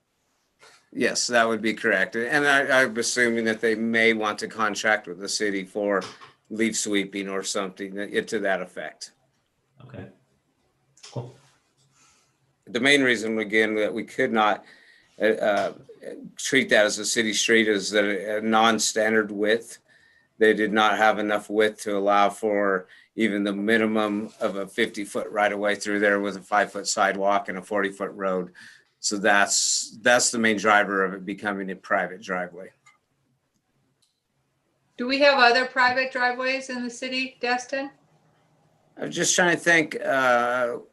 Yes, that would be correct. And I'm assuming that they may want to contract with the city for leaf sweeping or something to that effect. Okay, cool. The main reason, again, that we could not treat that as a city street is that a non-standard width. They did not have enough width to allow for even the minimum of a 50-foot right of way through there with a 5-foot sidewalk and a 40-foot road. So that's the main driver of it becoming a private driveway. Do we have other private driveways in the city, Destin? I'm just trying to think. I'm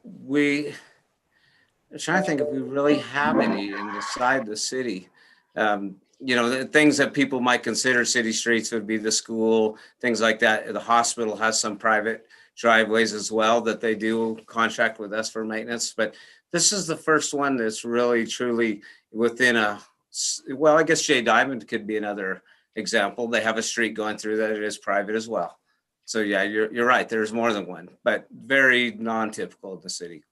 trying to think if we really have any inside the city. The things that people might consider city streets would be the school, things like that. The hospital has some private driveways as well that they do contract with us for maintenance, but this is the first one that's really truly within I guess Jay Diamond could be another example. They have a street going through that it is private as well. So yeah, you're right. There's more than one, but very non-typical of the city.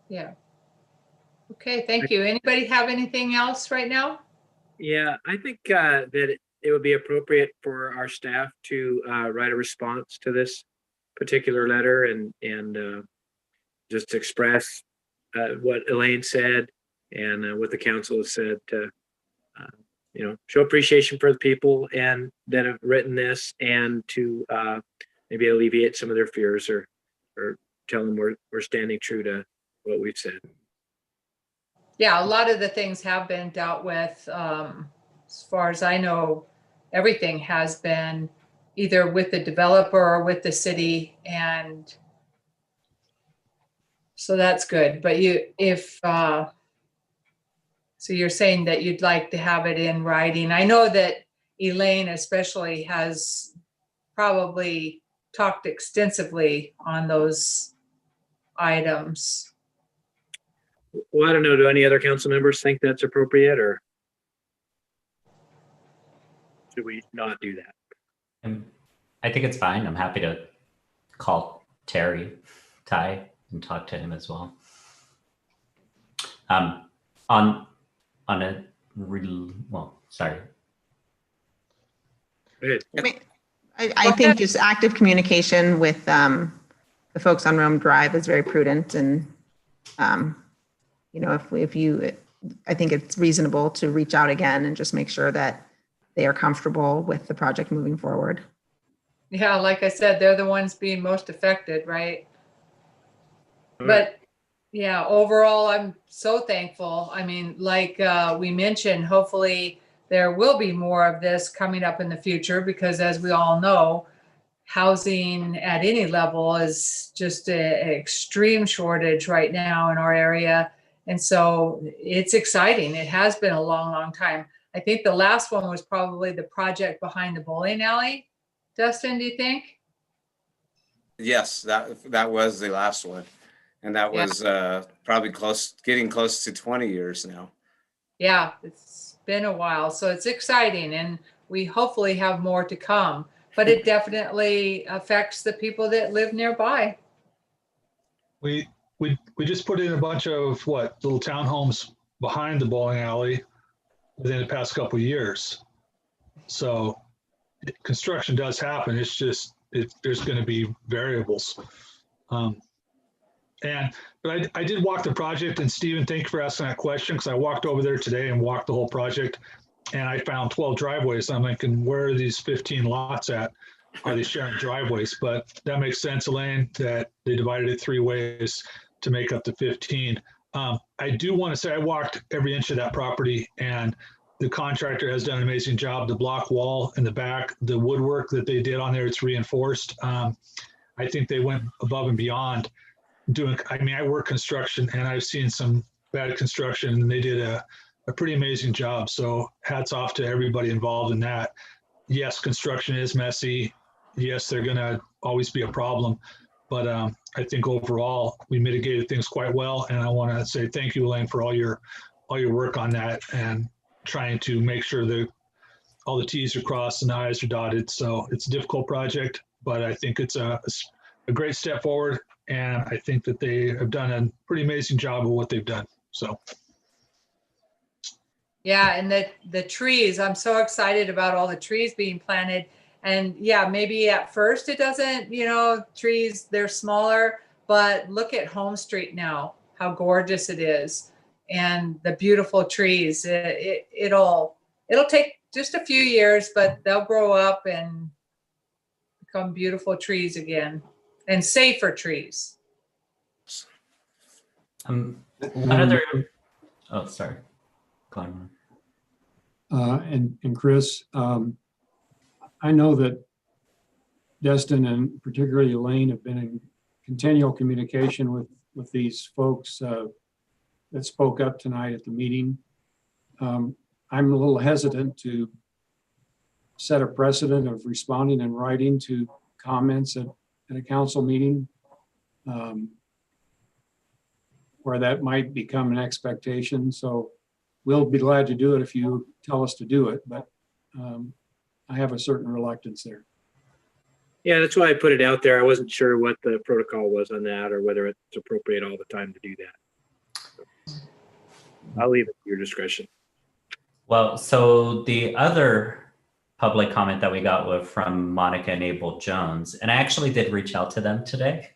Yeah. Okay, thank you. Anybody have anything else right now? Yeah, I think that it would be appropriate for our staff to write a response to this particular letter and just express what Elaine said and what the council has said to, show appreciation for the people and that have written this, and to maybe alleviate some of their fears or tell them we're standing true to what we've said. Yeah, a lot of the things have been dealt with. As far as I know, everything has been either with the developer or with the city, and so that's good. But so you're saying that you'd like to have it in writing. I know that Elaine especially has probably talked extensively on those items. Well, I don't know. Do any other council members think that's appropriate, or should we not do that? I think it's fine. I'm happy to call Ty and talk to him as well. Sorry. I think just active communication with the folks on Rome Drive is very prudent, and I think it's reasonable to reach out again and just make sure that they are comfortable with the project moving forward. Yeah, like I said, they're the ones being most affected, right? But yeah, overall, I'm so thankful. I mean, like we mentioned, hopefully there will be more of this coming up in the future, because as we all know, housing at any level is just an extreme shortage right now in our area. And so it's exciting. It has been a long, long time. I think the last one was probably the project behind the bowling alley. Dustin, do you think? Yes, that was the last one. And that was probably getting close to 20 years now. Yeah, it's been a while. So it's exciting, and we hopefully have more to come. But it definitely affects the people that live nearby. We just put in a bunch of little townhomes behind the bowling alley within the past couple of years. So construction does happen. It's just there's going to be variables. But I did walk the project, and Stephen, thank you for asking that question, because I walked over there today and walked the whole project, and I found 12 driveways. I'm thinking, where are these 15 lots at? Are they sharing driveways? But that makes sense, Elaine, that they divided it 3 ways to make up the 15. I do want to say I walked every inch of that property, and the contractor has done an amazing job. The block wall in the back, the woodwork that they did on there, it's reinforced. I think they went above and beyond doing, I work construction, and I've seen some bad construction, and they did a pretty amazing job. So hats off to everybody involved in that. Yes, construction is messy. Yes, they're going to always be a problem. But I think overall we mitigated things quite well. And I want to say thank you, Elaine, for all your work on that and trying to make sure that all the T's are crossed and the I's are dotted. So it's a difficult project, but I think it's a great step forward. And I think that they have done a pretty amazing job of what they've done. So. Yeah, and the trees, I'm so excited about all the trees being planted. And yeah, maybe at first it doesn't, trees, they're smaller, but look at Home Street now, how gorgeous it is. And the beautiful trees, it'll take just a few years, but they'll grow up and become beautiful trees again, and safer trees. Another, oh, sorry. Go on. And Chris, I know that Destin and particularly Elaine have been in continual communication with these folks that spoke up tonight at the meeting. I'm a little hesitant to set a precedent of responding in writing to comments at a council meeting where that might become an expectation. So we'll be glad to do it if you tell us to do it, but I have a certain reluctance there. Yeah, that's why I put it out there. I wasn't sure what the protocol was on that or whether it's appropriate all the time to do that. I'll leave it to your discretion. Well, so the other public comment that we got was from Monica and Abel Jones, and I actually did reach out to them today.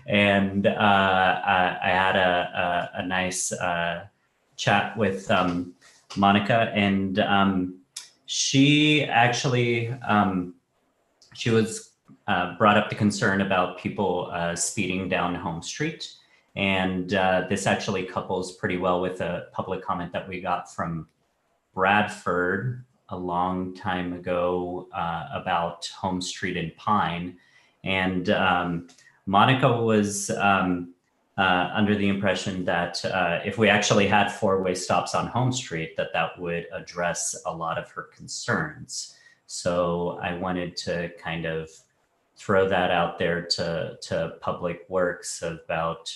And I had a nice chat with Monica, and she actually, she was brought up the concern about people speeding down Home Street. And this actually couples pretty well with a public comment that we got from Bradford a long time ago about Home Street and Pine. And Monica was under the impression that if we actually had 4-way stops on Home Street, that would address a lot of her concerns. So I wanted to kind of throw that out there to Public Works about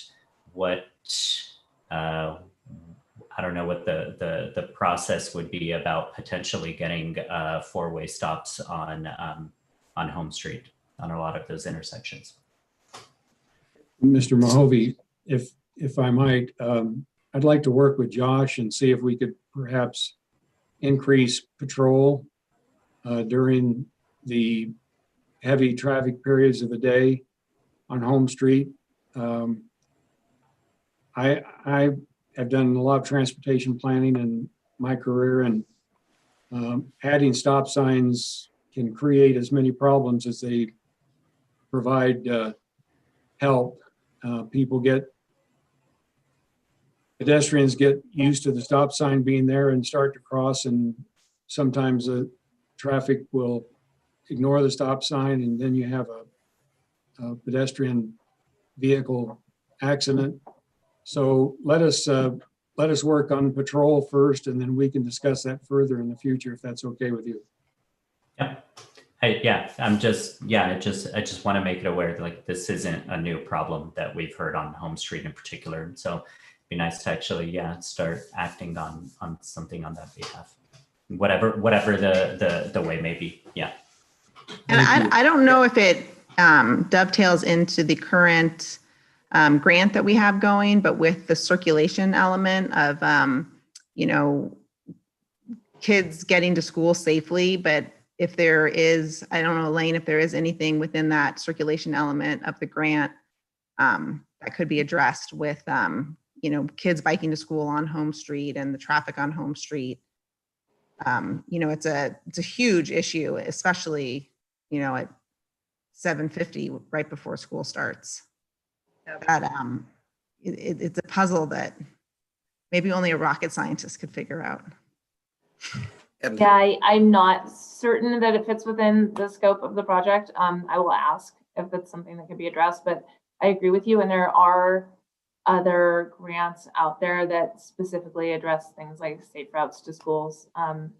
what, I don't know what the process would be about potentially getting 4-way stops on Home Street on a lot of those intersections. Mr. Mahovey, if I might, I'd like to work with Josh and see if we could perhaps increase patrol during the heavy traffic periods of the day on Home Street. I have done a lot of transportation planning in my career, and adding stop signs can create as many problems as they provide help. Pedestrians get used to the stop sign being there and start to cross, and sometimes the traffic will ignore the stop sign, and then you have a pedestrian vehicle accident. So let us work on patrol first, and then we can discuss that further in the future if that's okay with you. Yeah. I just want to make it aware that like this isn't a new problem that we've heard on Home Street in particular. So be nice to actually, yeah, start acting on something on that behalf. Whatever the way may be. Yeah. And I don't know if it dovetails into the current grant that we have going, but with the circulation element of, kids getting to school safely. But if there is, I don't know, Elaine, if there is anything within that circulation element of the grant that could be addressed with, kids biking to school on Home Street and the traffic on Home Street. It's a huge issue, especially, at 7:50 right before school starts. That it's a puzzle that maybe only a rocket scientist could figure out. Yeah, I'm not certain that it fits within the scope of the project. I will ask if it's something that can be addressed, but I agree with you. And there are other grants out there that specifically address things like safe routes to schools. And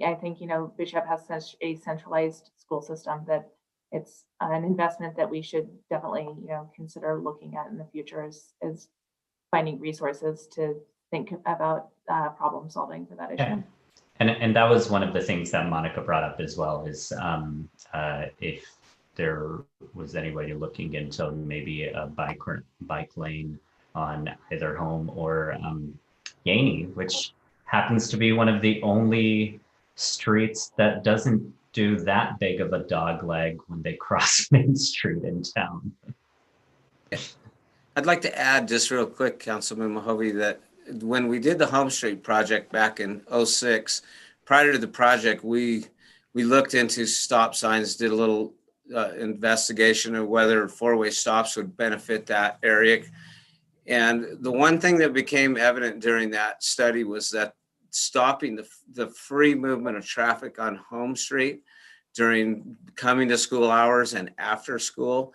I think, Bishop has such a centralized school system that it's an investment that we should definitely, consider looking at in the future is finding resources to think about problem solving for that issue. Yeah. And that was one of the things that Monica brought up as well, is if there was anybody looking into maybe a bike lane on either Home or Yaney, which happens to be one of the only streets that doesn't do that big of a dog leg when they cross Main Street in town. I'd like to add just real quick, Councilman Mahovey, that when we did the Home Street project back in '06, prior to the project, we looked into stop signs, did a little investigation of whether four-way stops would benefit that area. And the one thing that became evident during that study was that stopping the free movement of traffic on Home Street during coming to school hours and after school,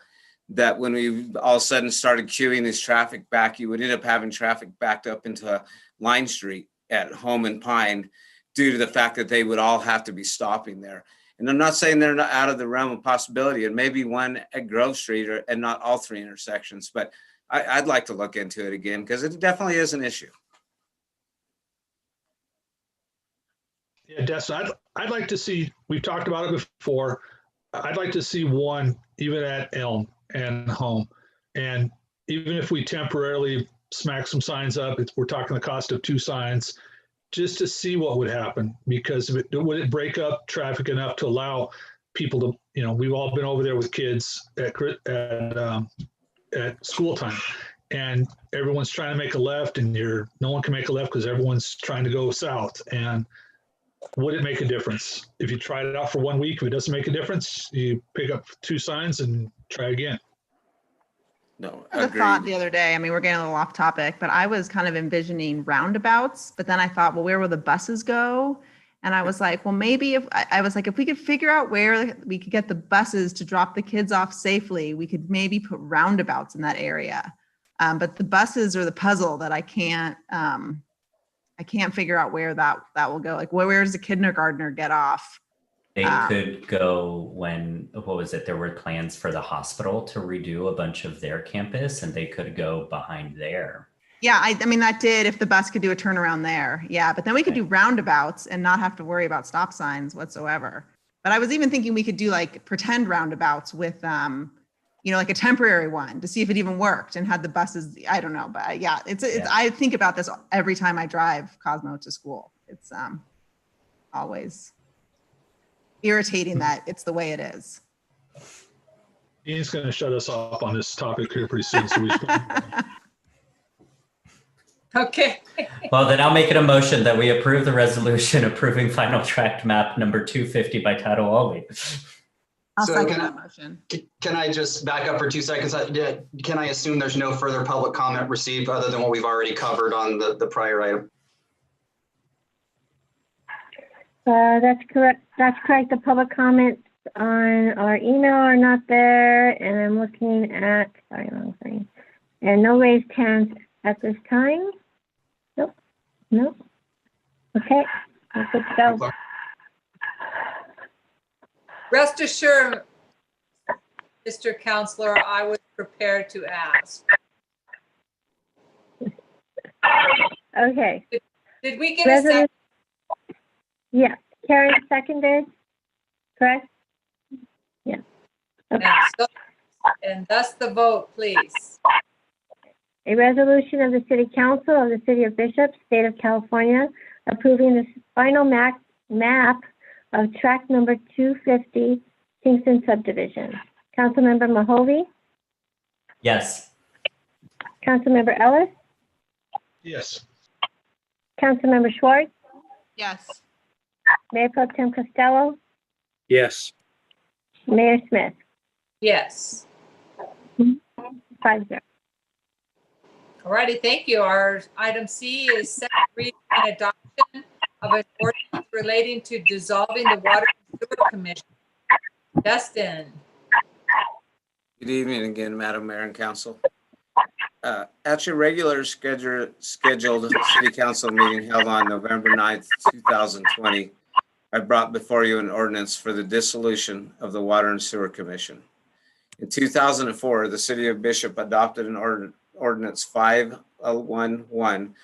that when we all of a sudden started queuing this traffic back, you would end up having traffic backed up into Line Street at Home and Pine due to the fact that they would all have to be stopping there. And I'm not saying they're not out of the realm of possibility, and maybe one at Grove Street and not all three intersections, but I'd like to look into it again because it definitely is an issue. Yeah, Destin, I'd like to see, we've talked about it before, I'd like to see one even at Elm and Home. And even if we temporarily smack some signs up, we're talking the cost of 2 signs, just to see what would happen. Because would it break up traffic enough to allow people to, we've all been over there with kids at school time, and everyone's trying to make a left, and no one can make a left because everyone's trying to go south. And would it make a difference? If you tried it out for 1 week, if it doesn't make a difference, you pick up 2 signs and try again. No, I had a thought the other day. I mean, we're getting a little off topic, but I was kind of envisioning roundabouts, but then I thought, well, where will the buses go? And I was like, well, maybe if we could figure out where we could get the buses to drop the kids off safely, we could maybe put roundabouts in that area. But the buses are the puzzle that I can't figure out where that will go. Like, where does a kindergartner get off? They could go there were plans for the hospital to redo a bunch of their campus, and they could go behind there. Yeah, I mean, that did, if the bus could do a turnaround there. Yeah, but then we could do roundabouts and not have to worry about stop signs whatsoever. But I was even thinking we could do like pretend roundabouts with, like a temporary one to see if it even worked and had the buses. I don't know, but yeah, it's I think about this every time I drive Cosmo to school. It's always irritating that it's the way it is. Dean's going to shut us off on this topic here pretty soon. So Okay. Well, then I'll make it a motion that we approve the resolution approving final tract map number 250 by title only. I'll second that motion. Can I just back up for 2 seconds? Can I assume there's no further public comment received other than what we've already covered on the prior item? That's correct. That's correct. The public comments on our email are not there, and I'm looking at, wrong thing. And no raised hands at this time. Nope. Okay, let's go. Rest assured, Mr. Counselor, I was prepared to ask. Okay. Did we get a second? Resolution. Yeah, Karen seconded, correct? Yeah. Okay. And thus the vote, please. A resolution of the City Council of the City of Bishop, State of California, approving the final map of track number 250, Kingston subdivision. Councilmember Mahovey, Yes. Councilmember Ellis, Yes. Councilmember Schwartz, Yes. Mayor Pro Tem Costello, Yes. Mayor Smith. Yes. 5-0. All righty, thank you. Our item C is second reading and adoption of an ordinance relating to dissolving the Water and Sewer Commission. Dustin. Good evening again, Madam Mayor and Council. At your regular scheduled City Council meeting held on November 9th, 2020, I brought before you an ordinance for the dissolution of the Water and Sewer Commission. In 2004, the City of Bishop adopted an Ordinance 5011,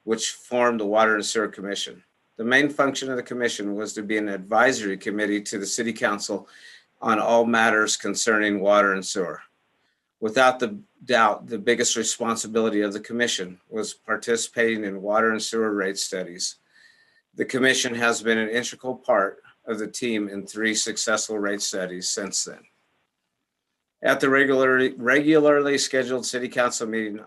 which formed the Water and Sewer Commission. The main function of the commission was to be an advisory committee to the City Council on all matters concerning water and sewer. Without the doubt, the biggest responsibility of the commission was participating in water and sewer rate studies. The commission has been an integral part of the team in 3 successful rate studies since then. At the regularly scheduled City Council meeting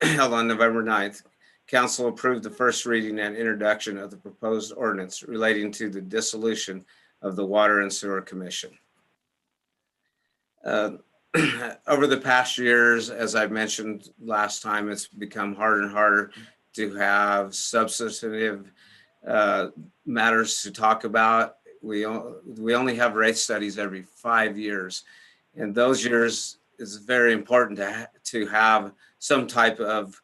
held on November 9th, Council approved the first reading and introduction of the proposed ordinance relating to the dissolution of the Water and Sewer Commission. Over the past years, as I mentioned last time, it's become harder and harder to have substantive matters to talk about. We only have rate studies every 5 years. And those years is very important to have some type of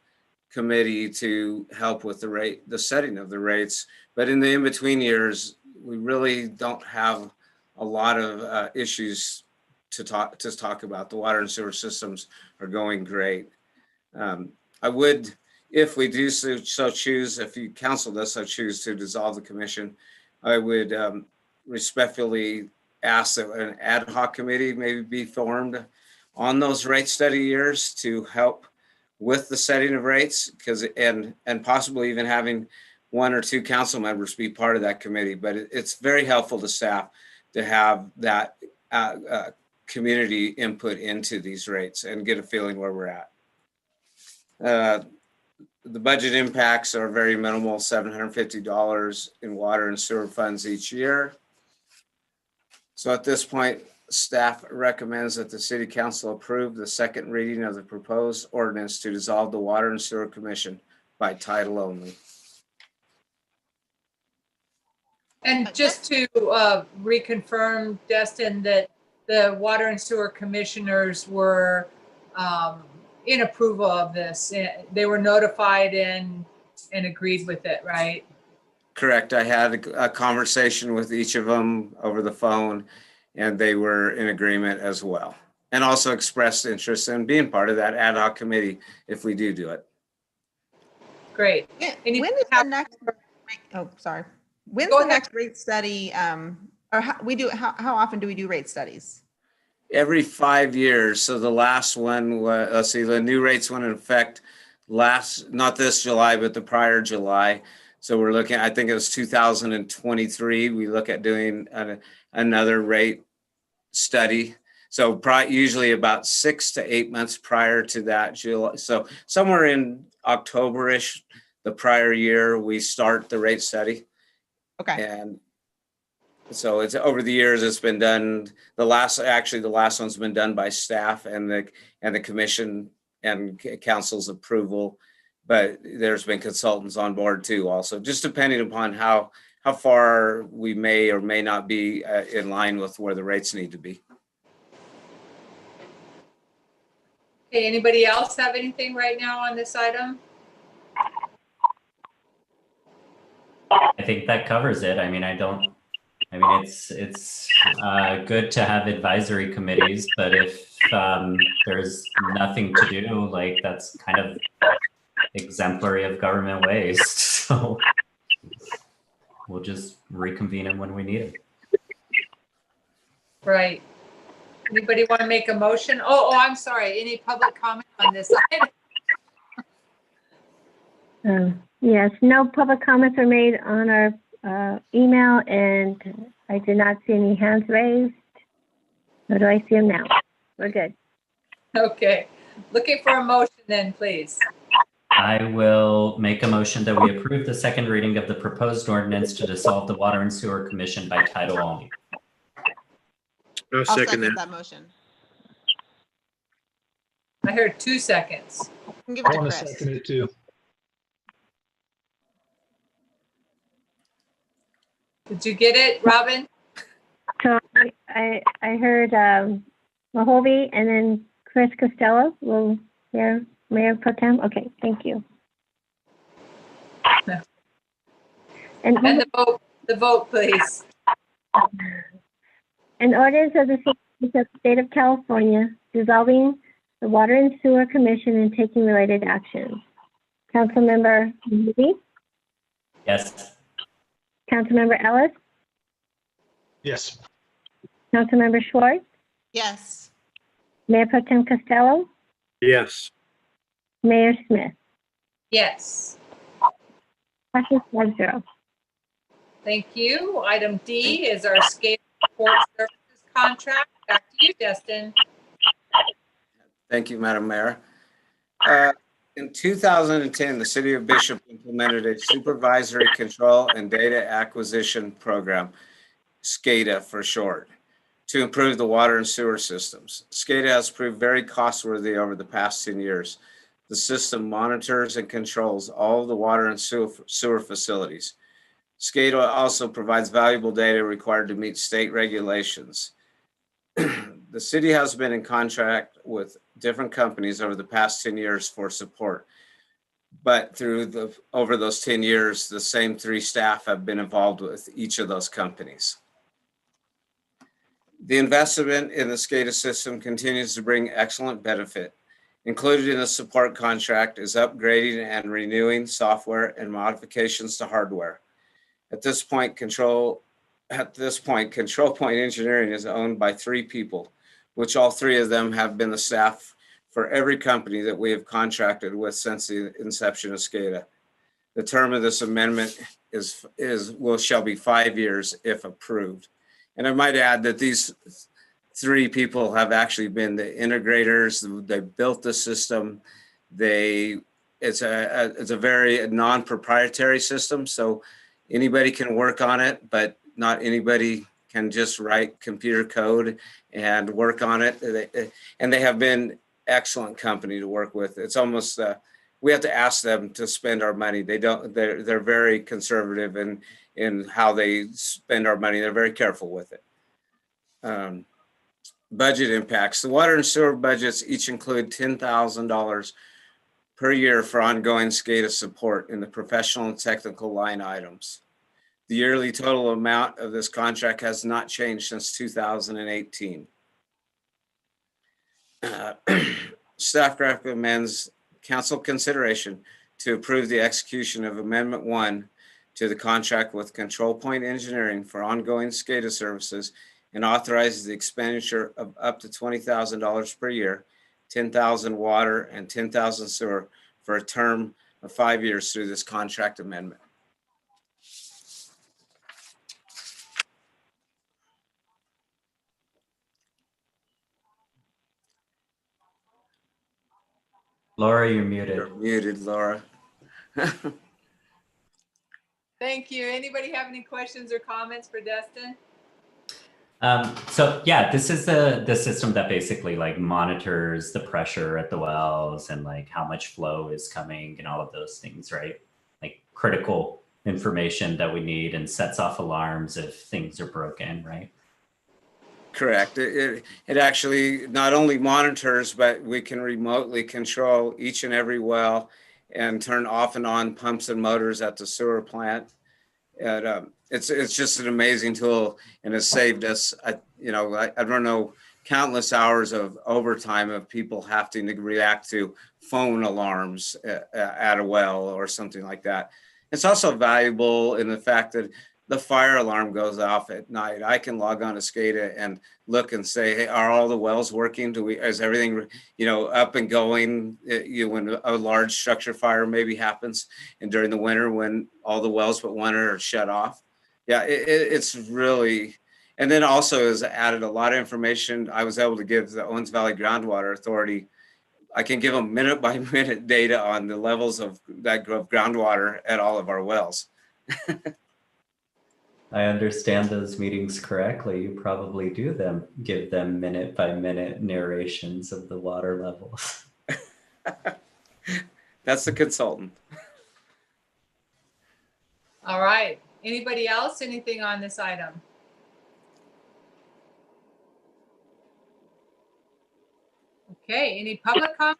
committee to help with the setting of the rates. But in the in-between years, we really don't have a lot of issues to talk about. The water and sewer systems are going great. I would, if we do so choose, if you council does so choose to dissolve the commission, I would respectfully ask that an ad hoc committee maybe be formed on those rate study years to help with the setting of rates, and possibly even having 1 or 2 council members be part of that committee. But it's very helpful to staff to have that community input into these rates and get a feeling where we're at. The budget impacts are very minimal, $750 in water and sewer funds each year. So at this point, staff recommends that the City Council approve the second reading of the proposed ordinance to dissolve the Water and Sewer Commission by title only. And just to reconfirm, Destin, that the Water and Sewer Commissioners were in approval of this. They were notified and agreed with it, right? Correct. I had a conversation with each of them over the phone, and they were in agreement as well, and also expressed interest in being part of that ad hoc committee if we do it. Great. When is the next? Oh, sorry. When's the next rate study? Or how often do we do rate studies? Every 5 years. So the last one was, let's see, the new rates went in effect not this July, but the prior July. So we're looking, I think it was 2023. We look at doing another rate study. So usually about 6 to 8 months prior to that July. So somewhere in October-ish, the prior year, we start the rate study. Okay. And so it's over the years, it's been done. The last one's been done by staff and the commission and council's approval. But there's been consultants on board too, also, just depending upon how far we may or may not be in line with where the rates need to be. Okay, anybody else have anything right now on this item? I think that covers it. It's good to have advisory committees, but if there's nothing to do, like that's kind of exemplary of government waste. So we'll just reconvene him when we need him. Right. Anybody want to make a motion? I'm sorry. Any public comment on this item? Yes, no public comments are made on our email, and I did not see any hands raised. Nor do I see them now. We're good. Okay. Looking for a motion then, please. I will make a motion that we approve the second reading of the proposed ordinance to dissolve the Water and Sewer Commission by title only. No, I'll second second that. that motion. I heard 2 seconds. You can give it I to want to Chris. second it too. Did you get it, Robin? So I heard Mahovey and then Chris Costello. Will Mayor Pro Tem? Okay, thank you. And the vote, please. An ordinance of the State of California dissolving the Water and Sewer Commission and taking related actions. Councilmember Mahovey, Yes. Councilmember Ellis, Yes. Councilmember Schwartz, Yes. Mayor Pro Tem Costello, Yes. Mayor Smith. Yes. Passes 5-0. Thank you. Item D is our SCADA support services contract. Back to you, Destin. Thank you, Madam Mayor. In 2010, the City of Bishop implemented a supervisory control and data acquisition program, SCADA for short, to improve the water and sewer systems. SCADA has proved very costworthy over the past 10 years. The system monitors and controls all of the water and sewer facilities. SCADA also provides valuable data required to meet state regulations. The city has been in contract with different companies over the past 10 years for support. But over those 10 years, the same 3 staff have been involved with each of those companies. The investment in the SCADA system continues to bring excellent benefit. Included in the support contract is upgrading and renewing software and modifications to hardware. At this point, Control Point Engineering is owned by 3 people, which all 3 of them have been the staff for every company that we have contracted with since the inception of SCADA. The term of this amendment shall be 5 years if approved. And I might add that these 3 people have actually been the integrators. They built the system. It's a very non-proprietary system, so anybody can work on it, but not anybody can just write computer code and work on it. And they have been excellent company to work with. It's almost we have to ask them to spend our money. They're very conservative in how they spend our money. They're very careful with it. Budget impacts. The water and sewer budgets each include $10,000 per year for ongoing SCADA support in the professional and technical line items. The yearly total amount of this contract has not changed since 2018. Staff recommends council consideration to approve the execution of Amendment 1 to the contract with Control Point Engineering for ongoing SCADA services and authorizes the expenditure of up to $20,000 per year, 10,000 water and 10,000 sewer for a term of 5 years through this contract amendment. Laura, you're muted. You're muted, Laura. Thank you. Anybody have any questions or comments for Destin? So yeah, this is the system that basically like monitors the pressure at the wells and like how much flow is coming and all of those things, right? Like critical information that we need and sets off alarms if things are broken, right? Correct. It actually not only monitors, but we can remotely control each and every well and turn off and on pumps and motors at the sewer plant. And it's just an amazing tool, and it's saved us. I don't know countless hours of overtime of people having to react to phone alarms at a well or something like that. It's also valuable in the fact that the fire alarm goes off at night. I can log on to SCADA and look and say, hey, are all the wells working? Is everything, up and going? When a large structure fire maybe happens, and during the winter when all the wells but one are shut off. Yeah, it's really, and then also has added a lot of information. I was able to give the Owens Valley Groundwater Authority, I can give them minute by minute data on the levels of groundwater at all of our wells. I understand those meetings correctly. You probably give them minute by minute narrations of the water levels. That's the consultant. All right. Anybody else? Anything on this item? Okay, any public comment?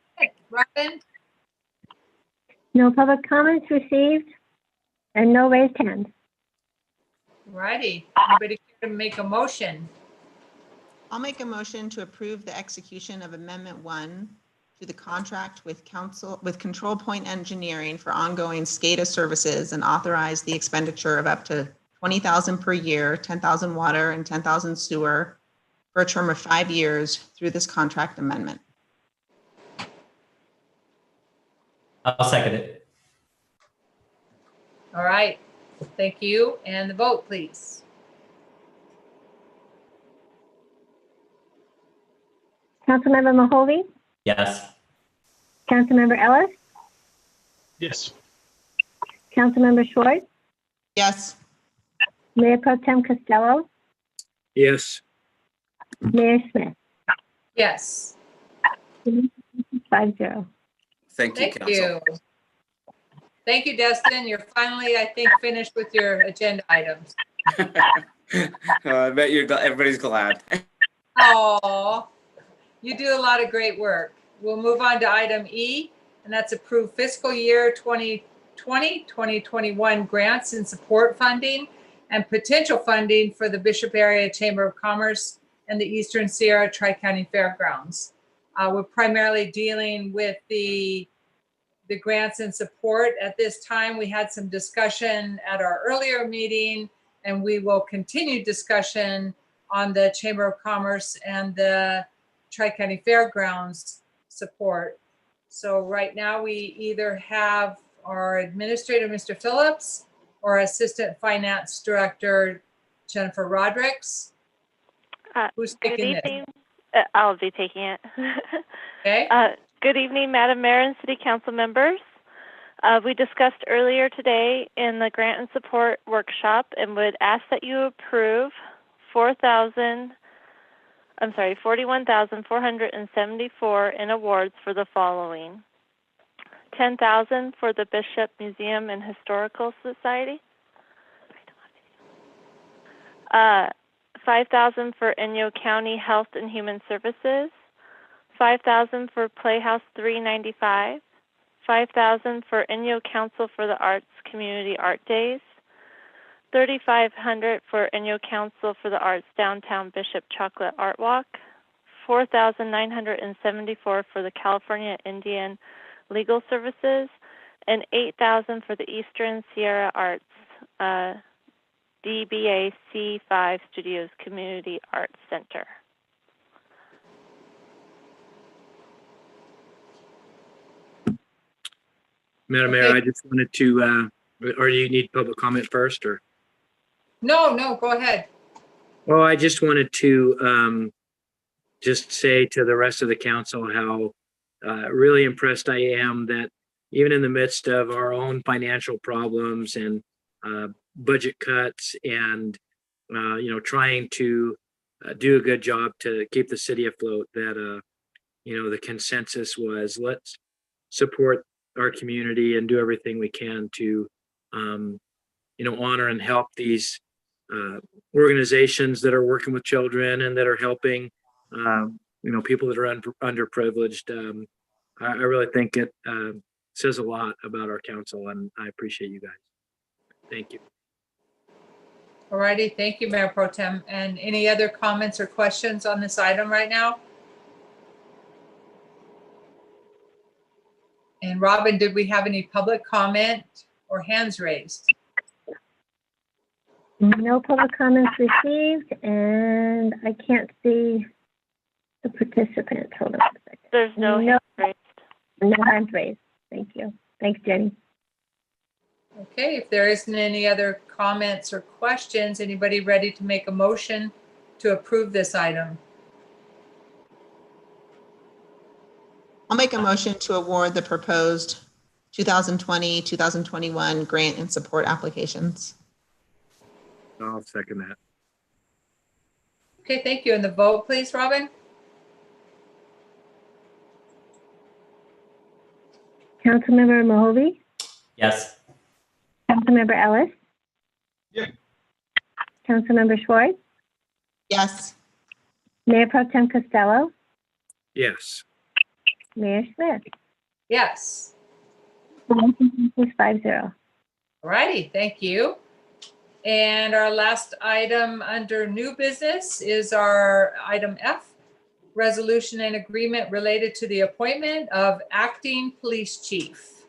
Robin? No public comments received and no raised hands. Righty. Anybody care to make a motion? I'll make a motion to approve the execution of Amendment 1 to the contract with Control Point Engineering for ongoing SCADA services and authorize the expenditure of up to $20,000 per year, $10,000 water and $10,000 sewer for a term of 5 years through this contract amendment. I'll second it. All right. Thank you. And the vote, please. Councilmember Mahovey, Yes. Councilmember Ellis, Yes. Councilmember Schwartz, Yes. Mayor Pro Tem Costello, Yes. Mayor Smith. Yes. Thank 5-0. you, Thank Council. you. Thank you, Dustin. You're finally, I think, finished with your agenda items. I bet everybody's glad. Oh, you do a lot of great work. We'll move on to item E, and that's approved fiscal year 2020-2021 grants and support funding and potential funding for the Bishop Area Chamber of Commerce and the Eastern Sierra Tri-County Fairgrounds. We're primarily dealing with the grants and support at this time. We had some discussion at our earlier meeting, and we will continue discussion on the Chamber of Commerce and the Tri-County Fairgrounds support. So right now we either have our administrator, Mr. Phillips, or Assistant Finance Director, Jennifer Rodericks. Who's taking Good this? evening. I'll be taking it. Okay. Good evening, Madam Mayor and City Council members. We discussed earlier today in the grant and support workshop and would ask that you approve $41,474 in awards for the following: $10,000 for the Bishop Museum and Historical Society, $5,000 for Inyo County Health and Human Services, $5,000 for Playhouse 395, $5,000 for Inyo Council for the Arts Community Art Days, $3,500 for Inyo Council for the Arts Downtown Bishop Chocolate Art Walk, $4,974 for the California Indian Legal Services, and $8,000 for the Eastern Sierra Arts DBA C5 Studios Community Arts Center. Madam Mayor, I just wanted to, or do you need public comment first, or? No, go ahead. Well, I just wanted to just say to the rest of the council how really impressed I am that even in the midst of our own financial problems and budget cuts and, trying to do a good job to keep the city afloat, that, the consensus was let's support our community and do everything we can to, honor and help these organizations that are working with children and that are helping, people that are underprivileged. I really think it says a lot about our council, and I appreciate you guys. Thank you. All righty, thank you, Mayor Pro Tem. And any other comments or questions on this item right now? And Robin, did we have any public comment or hands raised? No public comments received, and I can't see the participant. Hold on a second. There's no hand raised. No hands raised. Thank you. Thanks, Jenny. Okay, if there isn't any other comments or questions, anybody ready to make a motion to approve this item? I'll make a motion to award the proposed 2020-2021 grant and support applications. I'll second that. Okay, thank you. And the vote, please, Robin? Councilmember Mahovey, Yes. Councilmember Ellis. Yep. Councilmember Schwartz, Yes. Mayor Pro Tem Costello, Yes. Mayor Smith. Yes. Motion passes 5-0. All righty, thank you. And our last item under new business is our item F, resolution and agreement related to the appointment of acting police chief.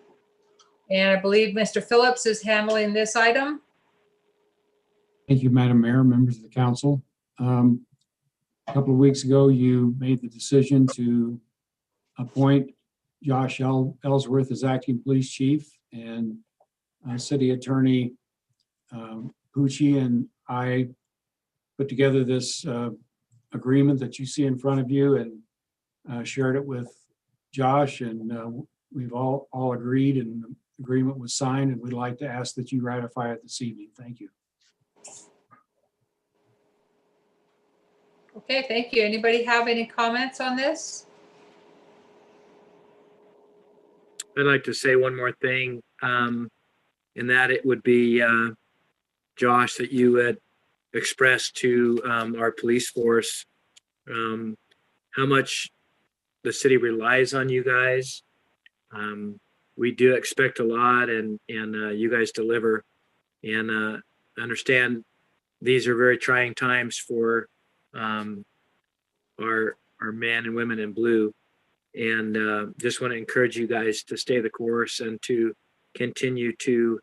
And I believe Mr. Phillips is handling this item. Thank you, Madam Mayor, members of the council. A couple of weeks ago, you made the decision to appoint Josh Ellsworth as acting police chief, and City Attorney Pucci and I put together this agreement that you see in front of you and shared it with Josh, and we've all agreed, and the agreement was signed, and we'd like to ask that you ratify it this evening. Thank you. Okay, thank you. Anybody have any comments on this? I'd like to say one more thing, in that it would be, Josh, that you had expressed to our police force how much the city relies on you guys. We do expect a lot, and you guys deliver. And understand these are very trying times for our men and women in blue. And just want to encourage you guys to stay the course and to continue to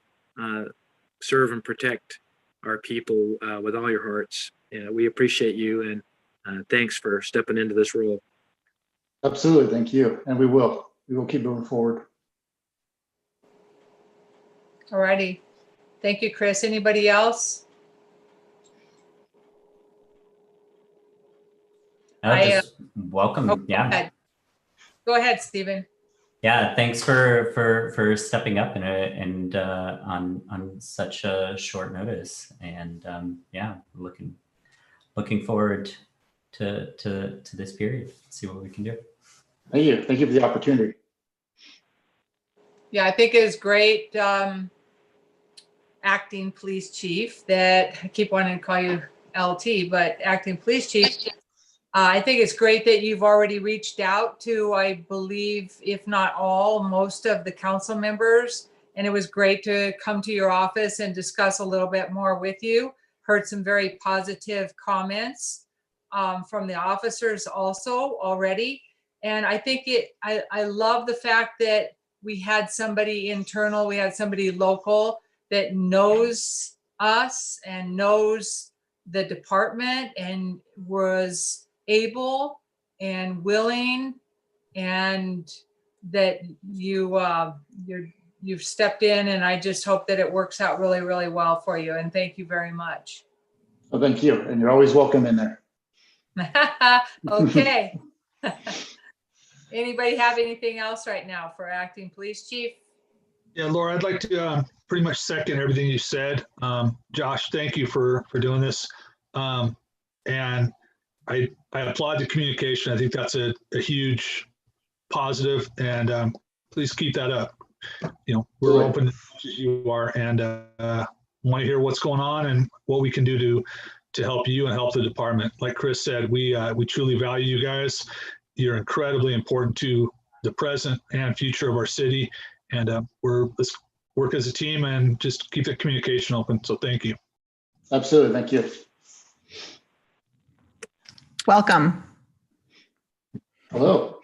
serve and protect our people with all your hearts. We appreciate you, and thanks for stepping into this role. Absolutely, thank you. And we will keep moving forward. All righty. Thank you, Chris. Anybody else? Welcome. Oh, Yeah. Go ahead, Stephen. Yeah, thanks for stepping up and on such a short notice, and yeah, looking forward to this period. See what we can do. Thank you. Thank you for the opportunity. Yeah, I think it is great, acting police chief, that I keep wanting to call you LT, but acting police chief. I think it's great that you've already reached out to, I believe, if not all, most of the council members. And it was great to come to your office and discuss a little bit more with you. Heard some very positive comments from the officers also already. And I think I love the fact that we had somebody internal, we had somebody local that knows us and knows the department and was able and willing, and that you've stepped in, and I just hope that it works out really, really well for you. And thank you very much. Well, thank you. And you're always welcome in there. Okay. Anybody have anything else right now for acting police chief? Yeah, Laura, I'd like to pretty much second everything you said. Josh, thank you for doing this. And I applaud the communication. I think that's a huge positive, and please keep that up. We're open as you are, and want to hear what's going on and what we can do to help you and help the department. Like Chris said, we truly value you guys. You're incredibly important to the present and future of our city, and let's work as a team and just keep the communication open. So thank you. Absolutely. Thank you. Welcome. Hello.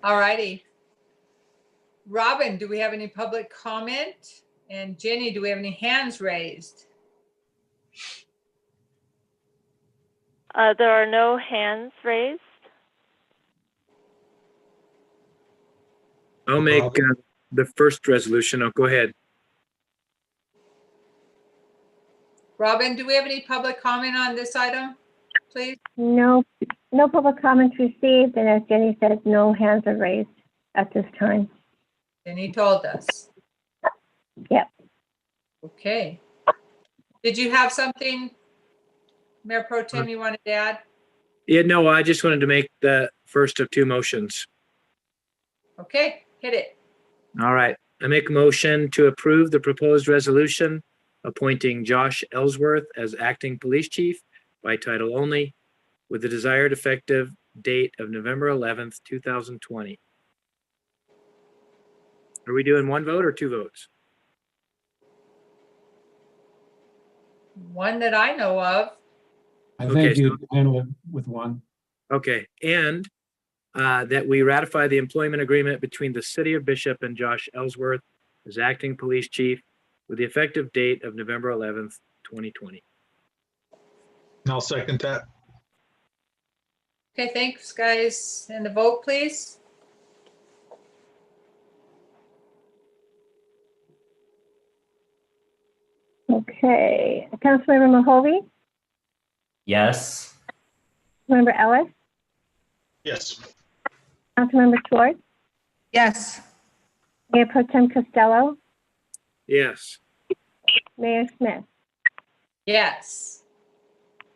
All righty. Robin, do we have any public comment? And Jenny, do we have any hands raised? There are no hands raised. I'll make the first resolution. Oh, go ahead. Robin, do we have any public comment on this item, please? No public comments received, and as Jenny said, no hands are raised at this time. Jenny told us. Yep. Okay. Did you have something, Mayor Pro Tem, you wanted to add? Yeah, no, I just wanted to make the first of two motions. Okay, hit it. All right. I make a motion to approve the proposed resolution appointing Josh Ellsworth as acting police chief by title only with the desired effective date of November 11th, 2020. Are we doing one vote or two votes? One that I know of. I Okay, think you handle with one. Okay, and that we ratify the employment agreement between the City of Bishop and Josh Ellsworth as acting police chief with the effective date of November 11th, 2020. I'll second that. Okay, thanks, guys. And the vote, please. Okay. Councilmember Mahovey, Yes. Member Ellis, Yes. Councilmember Schwartz, Yes. Mayor Pro Tem Costello, Yes. Mayor Smith. Yes.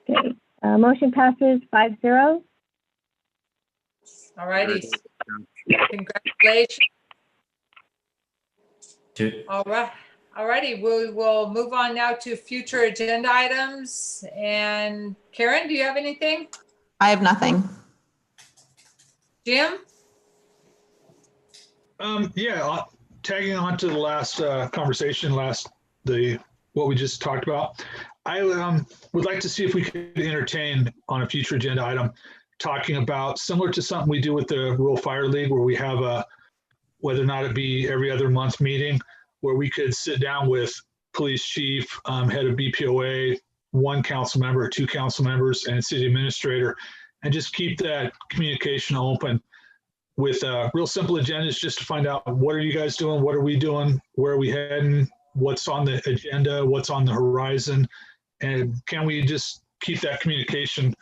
Okay. Motion passes 5-0. All righty. Congratulations. All right. All righty. We will move on now to future agenda items. And Karen, do you have anything? I have nothing. Jim? Yeah, tagging on to the last conversation, what we just talked about. I would like to see if we could entertain on a future agenda item, talking about similar to something we do with the Rural Fire League, where we have a, whether or not it be every other month meeting, where we could sit down with police chief, head of BPOA, one council member or two council members, and city administrator, and just keep that communication open with real simple agendas, just to find out what are you guys doing, what are we doing, where are we heading, what's on the agenda, what's on the horizon, and can we just keep that communication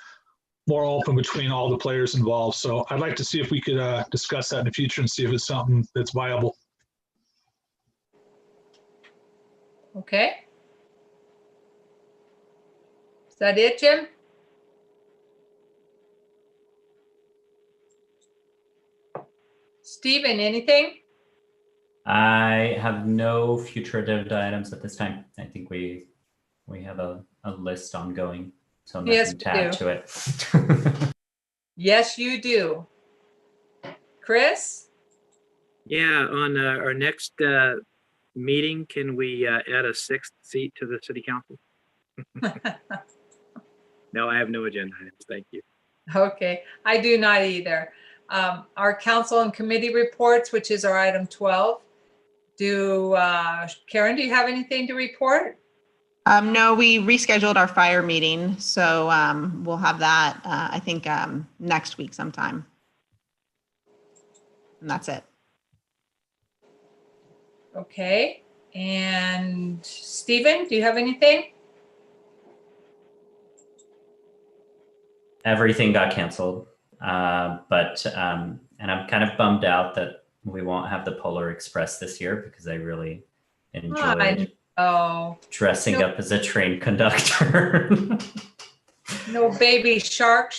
more open between all the players involved. So I'd like to see if we could discuss that in the future and see if it's something that's viable. Okay. Is that it, Jim? Stephen, anything? I have no future agenda items at this time. I think we have a list ongoing, so nothing Yes, to add to it. Yes, you do. Chris? Yeah, on our next meeting, can we add a sixth seat to the city council? No, I have no agenda items. Thank you. Okay, I do not either. Our council and committee reports, which is our item 12. Karen, do you have anything to report? No, we rescheduled our fire meeting, so we'll have that, I think, next week sometime. And that's it. Okay, and Stephen, do you have anything? Everything got canceled, and I'm kind of bummed out that we won't have the Polar Express this year, because I really enjoyed dressing up as a train conductor. No baby shark?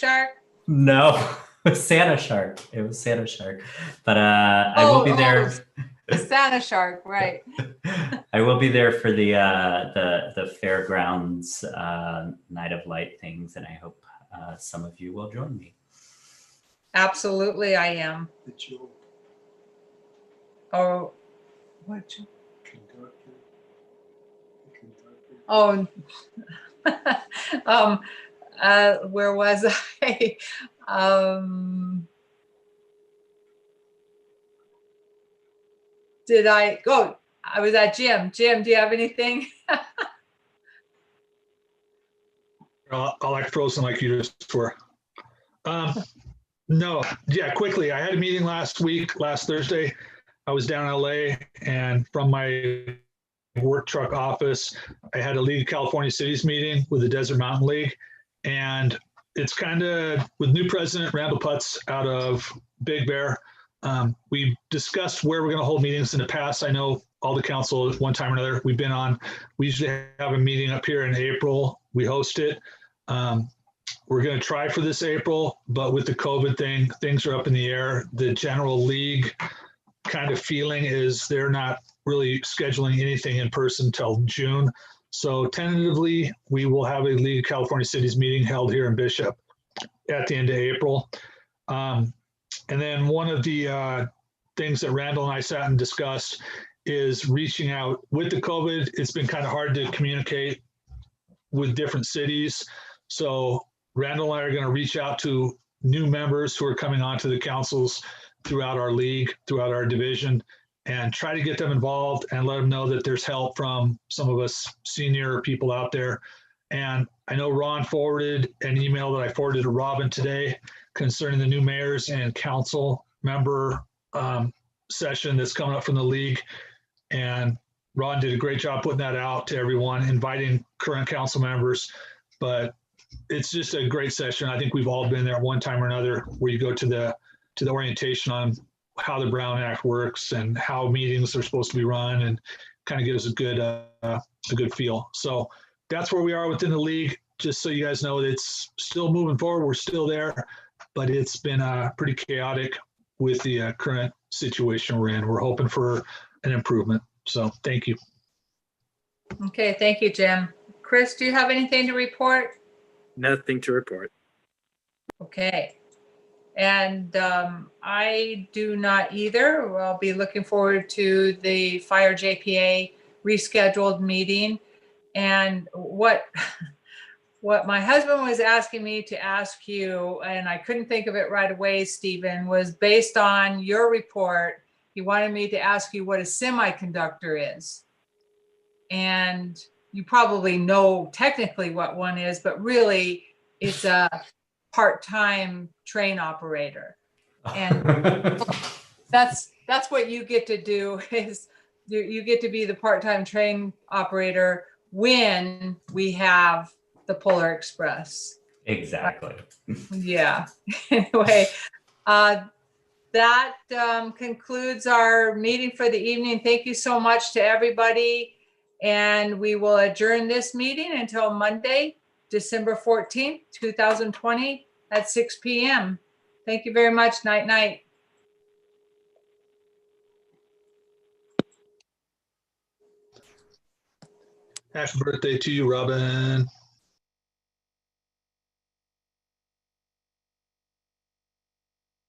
No, Santa Shark. It was Santa Shark, but I will be there. Santa Shark, right? I will be there for the fairgrounds Night of Light things, and I hope some of you will join me. Absolutely, I am. Oh, what? Oh, where was I? Did I go? I was at Jim. Jim, do you have anything? I'll act frozen like you just were. No, yeah, quickly. I had a meeting last Thursday. I was down in LA, and from my work truck office, I had a League of California Cities meeting with the Desert Mountain League. And it's kind of with new president Randall Putz out of Big Bear. We discussed where we're going to hold meetings in the past. I know all the council at one time or another we've been on. We usually have a meeting up here in April. We host it. We're going to try for this April, but with the COVID thing, things are up in the air. The general league kind of feeling is they're not really scheduling anything in person till June. So tentatively, we will have a League of California Cities meeting held here in Bishop at the end of April. And then one of the things that Randall and I sat and discussed is reaching out with the COVID. It's been kind of hard to communicate with different cities. So Randall and I are going to reach out to new members who are coming onto the councils throughout our league, throughout our division, and try to get them involved and let them know that there's help from some of us senior people out there. And I know Ron forwarded an email that I forwarded to Robin today concerning the new mayors and council member session that's coming up from the league. And Ron did a great job putting that out to everyone, inviting current council members. But it's just a great session. I think we've all been there at one time or another, where you go to the orientation on how the Brown Act works and how meetings are supposed to be run, and kind of gives a good feel. So that's where we are within the league. Just so you guys know, it's still moving forward. We're still there, but it's been pretty chaotic with the current situation we're in. We're hoping for an improvement. So thank you. Okay, thank you, Jim. Chris, do you have anything to report? Nothing to report. Okay. And I do not either. I'll be looking forward to the Fire JPA rescheduled meeting. And what my husband was asking me to ask you, and I couldn't think of it right away, Stephen, was based on your report. He wanted me to ask you what a semiconductor is. And you probably know technically what one is, but really it's a part-time train operator. And that's what you get to do, is you get to be the part-time train operator when we have the Polar Express. Exactly. Yeah. Anyway, that concludes our meeting for the evening. Thank you so much to everybody. And we will adjourn this meeting until Monday, December 14th, 2020 at 6 p.m. Thank you very much. Night, night. Happy birthday to you, Robin.